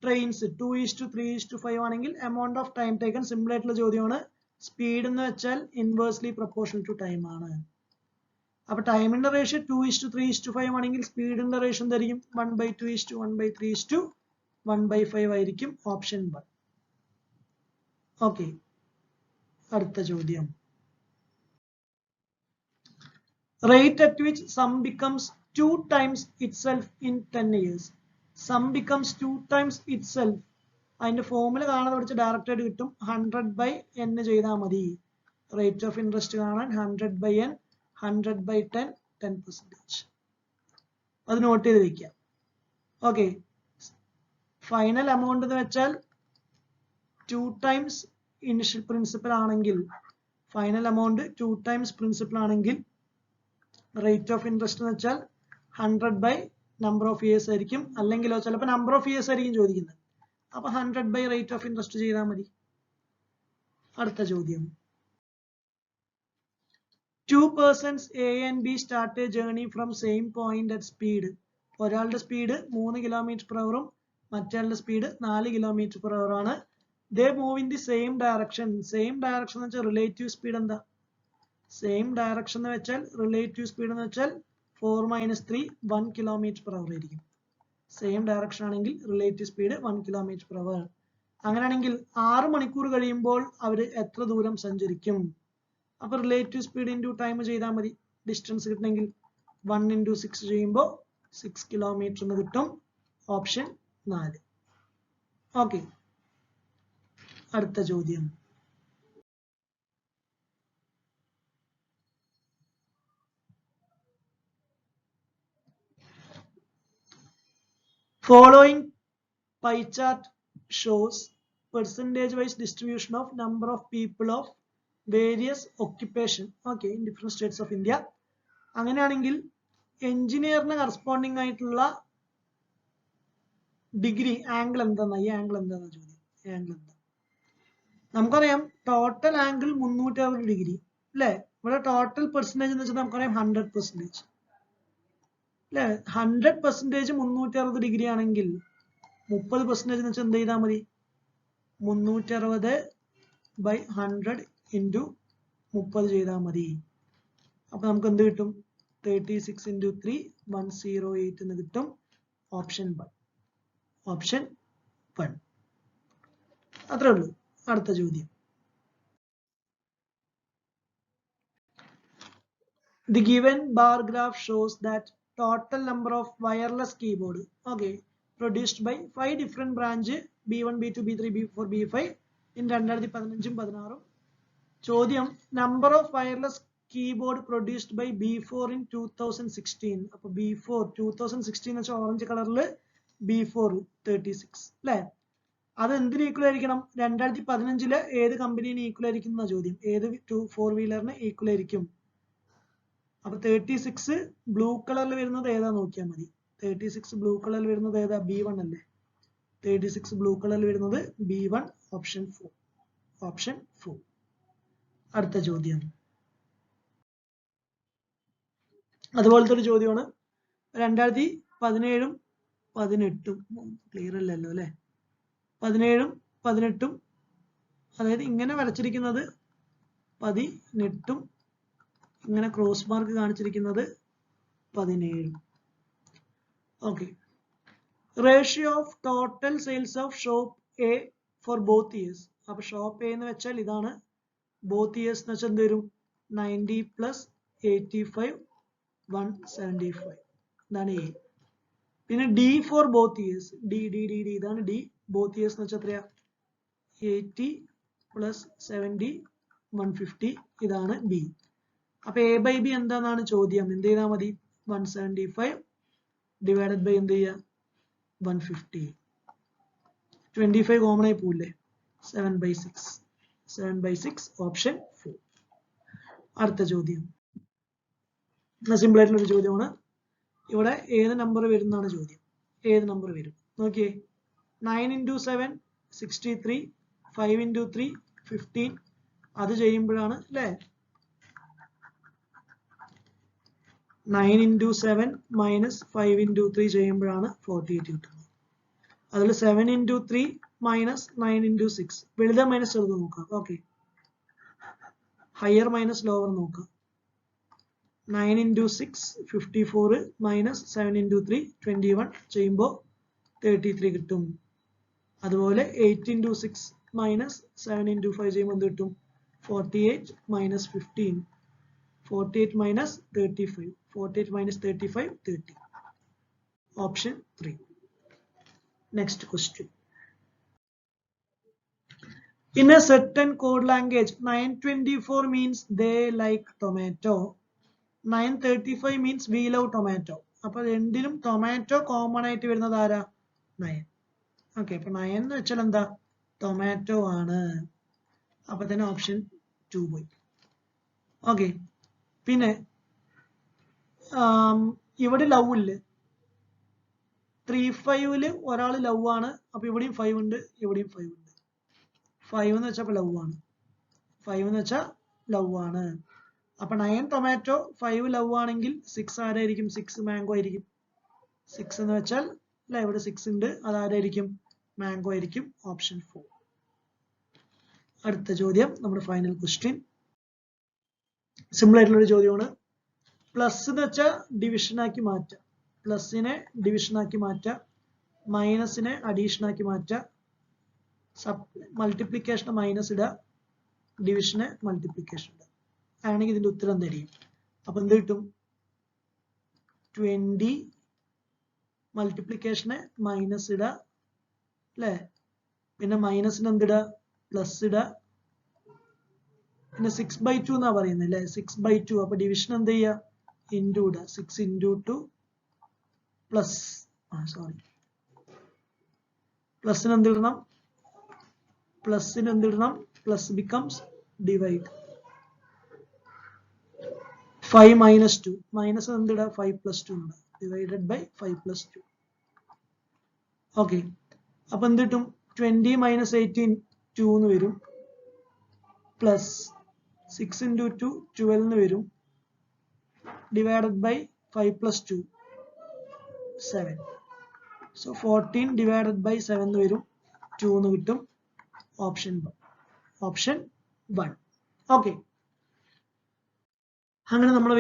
ട്രെയിൻസ് 2:3:5 ആണെങ്കിൽ amount of time taken. Simple ആയിട്ടുള്ള ചോദ്യമാണ്. സ്പീഡ് എന്ന് വെച്ചാൽ ഇൻവേഴ്സ്ലി പ്രൊപ്പോർഷണൽ ടു ടൈം ആണ്. അപ്പൊ ടൈമിന്റെ റേഷ്യോ 2:3:5 ആണെങ്കിൽ സ്പീഡിന്റെ റേഷ്യോ എന്തായിരിക്കും? 1/2:1/3:1/5 ആയിരിക്കും. ഓപ്ഷൻ 1. ഓക്കെ, അടുത്ത ചോദ്യം. Rate at which sum becomes 2 times itself in 10 years. Sum becomes 2 times itself. അതിന്റെ ഫോർമുല കാണാതെ പഠിച്ച് ഡയറക്റ്റ് ആയിട്ട് കിട്ടും. 100/n ചെയ്താൽ മതി. റേറ്റ് ഓഫ് ഇൻട്രസ്റ്റ് കാണാൻ 100/n, 100/10, 10%. അത് നോട്ട് ചെയ്ത് വെക്കാം. ഓക്കെ, ഫൈനൽ എമൗണ്ട് എന്ന് വെച്ചാൽ 2 times ഇനിഷ്യൽ പ്രിൻസിപ്പൽ ആണെങ്കിൽ, ഫൈനൽ എമൗണ്ട് 2 times പ്രിൻസിപ്പൽ ആണെങ്കിൽ റേറ്റ് ഓഫ് ഇൻട്രസ്റ്റ് എന്ന് വെച്ചാൽ 100 നമ്പർ ഓഫ് ഇയേഴ്സ് ആയിരിക്കും. അല്ലെങ്കിലോ ചിലപ്പോൾ നമ്പർ ഓഫ് ഇയേഴ്സ് ആയിരിക്കും ചോദിക്കുന്നത്. അപ്പൊ 100 റേറ്റ് ഓഫ് ഇൻട്രസ്റ്റ് ചെയ്താൽ മതി. അടുത്ത ചോദ്യം. 2 persons A and B start a journey from same point at speed. ഒരാളുടെ സ്പീഡ് 3 km/h മറ്റയാളുടെ സ്പീഡ് 4 km/h ആണ്. They move in the same direction. Same direction എന്ന് വെച്ചാൽ റിലേറ്റീവ് സ്പീഡ് എന്താ? സെയിം ഡയറക്ഷൻ എന്ന് വെച്ചാൽ റിലേറ്റീവ് സ്പീഡ് എന്ന് വെച്ചാൽ 4 - 3 1 km/h ആയിരിക്കും. സെയിം ഡയറക്ഷൻ ആണെങ്കിൽ റിലേറ്റീവ് സ്പീഡ് 1 km/h. അങ്ങനെയാണെങ്കിൽ 6 മണിക്കൂർ കഴിയുമ്പോൾ അവര് എത്ര ദൂരം സഞ്ചരിക്കും? അപ്പൊ റിലേറ്റീവ് സ്പീഡ് ഇൻറ്റു ടൈം ചെയ്താൽ മതി. ഡിസ്റ്റൻസ് കിട്ടണമെങ്കിൽ 1 × 6 ചെയ്യുമ്പോൾ 6 km എന്ന് കിട്ടും. ഓപ്ഷൻ 4. ഓക്കെ, അടുത്ത ചോദ്യം. Following pie chart shows percentage-wise distribution of number of people of various occupation, okay, in different states of India. അങ്ങനെയാണെങ്കിൽ എഞ്ചിനീയറിന് കറസ്പോണ്ടിങ് ആയിട്ടുള്ള ഡിഗ്രി ആംഗിൾ എന്താണ്? ഈ ആംഗിൾ എന്താണെന്ന് ചോദ്യം. ആംഗിൾ എന്താ? നമുക്കറിയാം ടോട്ടൽ ആംഗിൾ 360 ഡിഗ്രി അല്ലെ? ഇവിടെ ടോട്ടൽ പെർസെന്റേജ് എന്ന് വെച്ചാൽ നമുക്കറിയാം 100%. അല്ലെ? 100% 360 ഡിഗ്രി ആണെങ്കിൽ 30% എന്ന് വെച്ചാൽ എന്ത് ചെയ്താൽ മതി? 360/100 × 30 ചെയ്താൽ മതി. അപ്പൊ നമുക്ക് എന്ത് കിട്ടും? 36 × 3 108 എന്ന് കിട്ടും. ഓപ്ഷൻ 1. ഓപ്ഷൻ 1. അത്രേ ഉള്ളൂ. അടുത്ത ചോദ്യം. The given bar graph shows that total number of wireless keyboard, okay, produced by 5 different branch B1, B2, B3, B4, B5 in 2015-16. ചോദ്യം number of wireless keyboard produced by B4 in 2016. അപ്പൊ B4 2016 വെച്ചാൽ orange കളറില് B4 36 അല്ലെ? അത് എന്തിന് equal ആയിരിക്കണം? 2015 ഏത് കമ്പനിന് equal ആയിരിക്കും എന്ന ചോദ്യം. ഏത് 4 വീലറിന് ഈക്വൽ ആയിരിക്കും? അപ്പൊ 36 ബ്ലൂ കളറിൽ വരുന്നത് ഏതാ നോക്കിയാൽ മതി. 36 ബ്ലൂ കളറിൽ വരുന്നത് ഏതാ? B1 അല്ലേ? 36 ബ്ലൂ കളറിൽ വരുന്നത് B1. ഓപ്ഷൻ 4. ഓപ്ഷൻ 4. അടുത്ത ചോദ്യം. അതുപോലത്തെ ഒരു ചോദ്യമാണ്. 2017-18 ക്ലിയർ അല്ലല്ലോ അല്ലെ? 17-18 അതായത് ഇങ്ങനെ വരച്ചിരിക്കുന്നത് 18, ഇങ്ങനെ ക്രോസ് മാർക്ക് കാണിച്ചിരിക്കുന്നത് 17. Okay. Ratio of total sales of shop A for both years. അപ്പൊ ഷോപ്പ് എ എന്ന് വെച്ചാൽ ഇതാണ്. ബോത്ത് ഇയേഴ്സ് എന്ന് വെച്ചാൽ എന്ത് വരും? 90 + 85 175. ഇതാണ് എ. പിന്നെ D for both years. D ഇതാണ് ഡി. ബോത്ത് ഇയേഴ്സ് എന്ന് വെച്ചാൽ എത്രയാ? 80 + 70 150. ഇതാണ് ബി. അപ്പൊ A/B എന്താണെന്നാണ് ചോദ്യം. എന്ത് ചെയ്താൽ മതി? 175 ഡിവൈഡഡ് ബൈ എന്ത് ചെയ്യുക? 150. 25 കോമൺ ആയി പോവില്ലേ? 7/6. 7/6. ഓപ്ഷൻ 4. അടുത്ത ചോദ്യം സിമ്പിൾ ആയിട്ടുള്ള ഒരു ചോദ്യമാണ്. ഇവിടെ ഏത് നമ്പർ വരുന്നതാണ് ചോദ്യം. ഏത് നമ്പർ വരും നോക്കിയേ. 9 × 7 63, 5 × 3 15. അത് ചെയ്യുമ്പോഴാണ് അല്ലെ? 9 × 7 - 5 × 3 ചെയ്യുമ്പോഴാണ് 48 കിട്ടുന്നത്. അതിൽ 7 × 3 - 9 × 6 വലുത് മൈനസ് ചെറുത് നോക്കാം. ഓക്കെ, ഹയർ മൈനസ് ലോവർ നോക്കുക. 9 into 6 54 minus 7 into 3 21 ചെയ്യുമ്പോൾ 33 കിട്ടും. അതുപോലെ 8 into 6 minus 7 into 5 ചെയ്യുമ്പോൾ എന്ത് കിട്ടും? 48 minus 15. 48 minus 35. 48 minus 35 30. Option 3. Next question. In a certain code language, 924 means they like tomato. 935 means we love tomato. അപ്പോൾ രണ്ടിലും ടൊമാറ്റോ കോമൺ ആയിട്ട് വരുന്നത് ആരാ? 9. ഓക്കെ, അപ്പൊ 9 എന്ന് വെച്ചാൽ എന്താ? ടൊമാറ്റോ ആണ്. അപ്പൊ തന്നെ ഓപ്ഷൻ 2 പോയി. ഓക്കെ, പിന്നെ ഇവിടെ ലവ് ഇല്ല. 35 ഒരാൾ ലവ് ആണ്. അപ്പൊ ഇവിടെയും 5 ഉണ്ട്, ഇവിടെയും 5 ഉണ്ട്. 5 എന്ന് വെച്ചപ്പോ ലവ് ആണ്. 5 എന്ന് വെച്ചാൽ ലവ് ആണ്. അപ്പൊ 9 ടൊമാറ്റോ 5 ലവ് ആണെങ്കിൽ 6 ആരായിരിക്കും? 6 മാംഗോ ആയിരിക്കും. 6 എന്ന് വെച്ചാൽ അല്ല, ഇവിടെ 6 ഉണ്ട്, അത് ആരായിരിക്കും? മാംഗോ ആയിരിക്കും. ഓപ്ഷൻ 4. അടുത്ത ചോദ്യം, നമ്മുടെ ഫൈനൽ ക്വസ്റ്റ്യൻ. സിമ്പിൾ ആയിട്ടുള്ള ഒരു ചോദ്യമാണ്. പ്ലസ് എന്ന് വെച്ചാൽ ഡിവിഷൻ ആക്കി മാറ്റാം. പ്ലസിനെ ഡിവിഷൻ ആക്കി മാറ്റാം, മൈനസിനെ അഡീഷൻ ആക്കി മാറ്റാം, മൾട്ടിപ്ലിക്കേഷന് മൈനസ് ഇടുക, ഡിവിഷന് മൾട്ടിപ്ലിക്കേഷൻ ഇടുക. ആണെങ്കിൽ ഇതിന്റെ ഉത്തരം എന്തായിരിക്കും? അപ്പൊ എന്ത് കിട്ടും? 20 മൾട്ടിപ്ലിക്കേഷന് മൈനസ് ഇടുക അല്ലെ, പിന്നെ മൈനസിന് എന്തിടുക? പ്ലസ് ഇടുക, പിന്നെ 6/2 എന്നാ പറയുന്നത് അല്ലെ, 6/2. അപ്പൊ ഡിവിഷൻ എന്ത് ചെയ്യുക? ഇൻറ്റു ഇടുക. 6 into 2 പ്ലസ് പ്ലസിന് എന്തിടണം? പ്ലസിന് എന്തിടണം? Plus becomes divide. 5 minus 2. Minus എന്തിടുക? 5 plus 2 ഉണ്ട്. Divided by 5 plus 2. ഓക്കെ, അപ്പൊ എന്ത് കിട്ടും? 20 minus 18 2 എന്ന് വരും. പ്ലസ് 6 into 2 12 എന്ന് വരും. Divided by 5 plus 2 7. So 14 divided by 7 എന്ന് വരും. 2 എന്ന് കിട്ടും. ഓപ്ഷൻ 1. ഓക്കെ, അങ്ങനെ നമ്മുടെ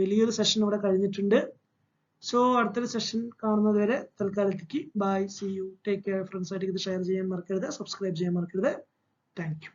വലിയൊരു സെഷൻ ഇവിടെ കഴിഞ്ഞിട്ടുണ്ട്. സോ അടുത്തൊരു സെഷൻ കാണുന്നത് വരെ തൽക്കാലത്തേക്ക് bye, see you, take care. Friends ആയിട്ട് ഇത് ഷെയർ ചെയ്യാൻ മറക്കരുത്, സബ്സ്ക്രൈബ് ചെയ്യാൻ മറക്കരുത്. Thank U.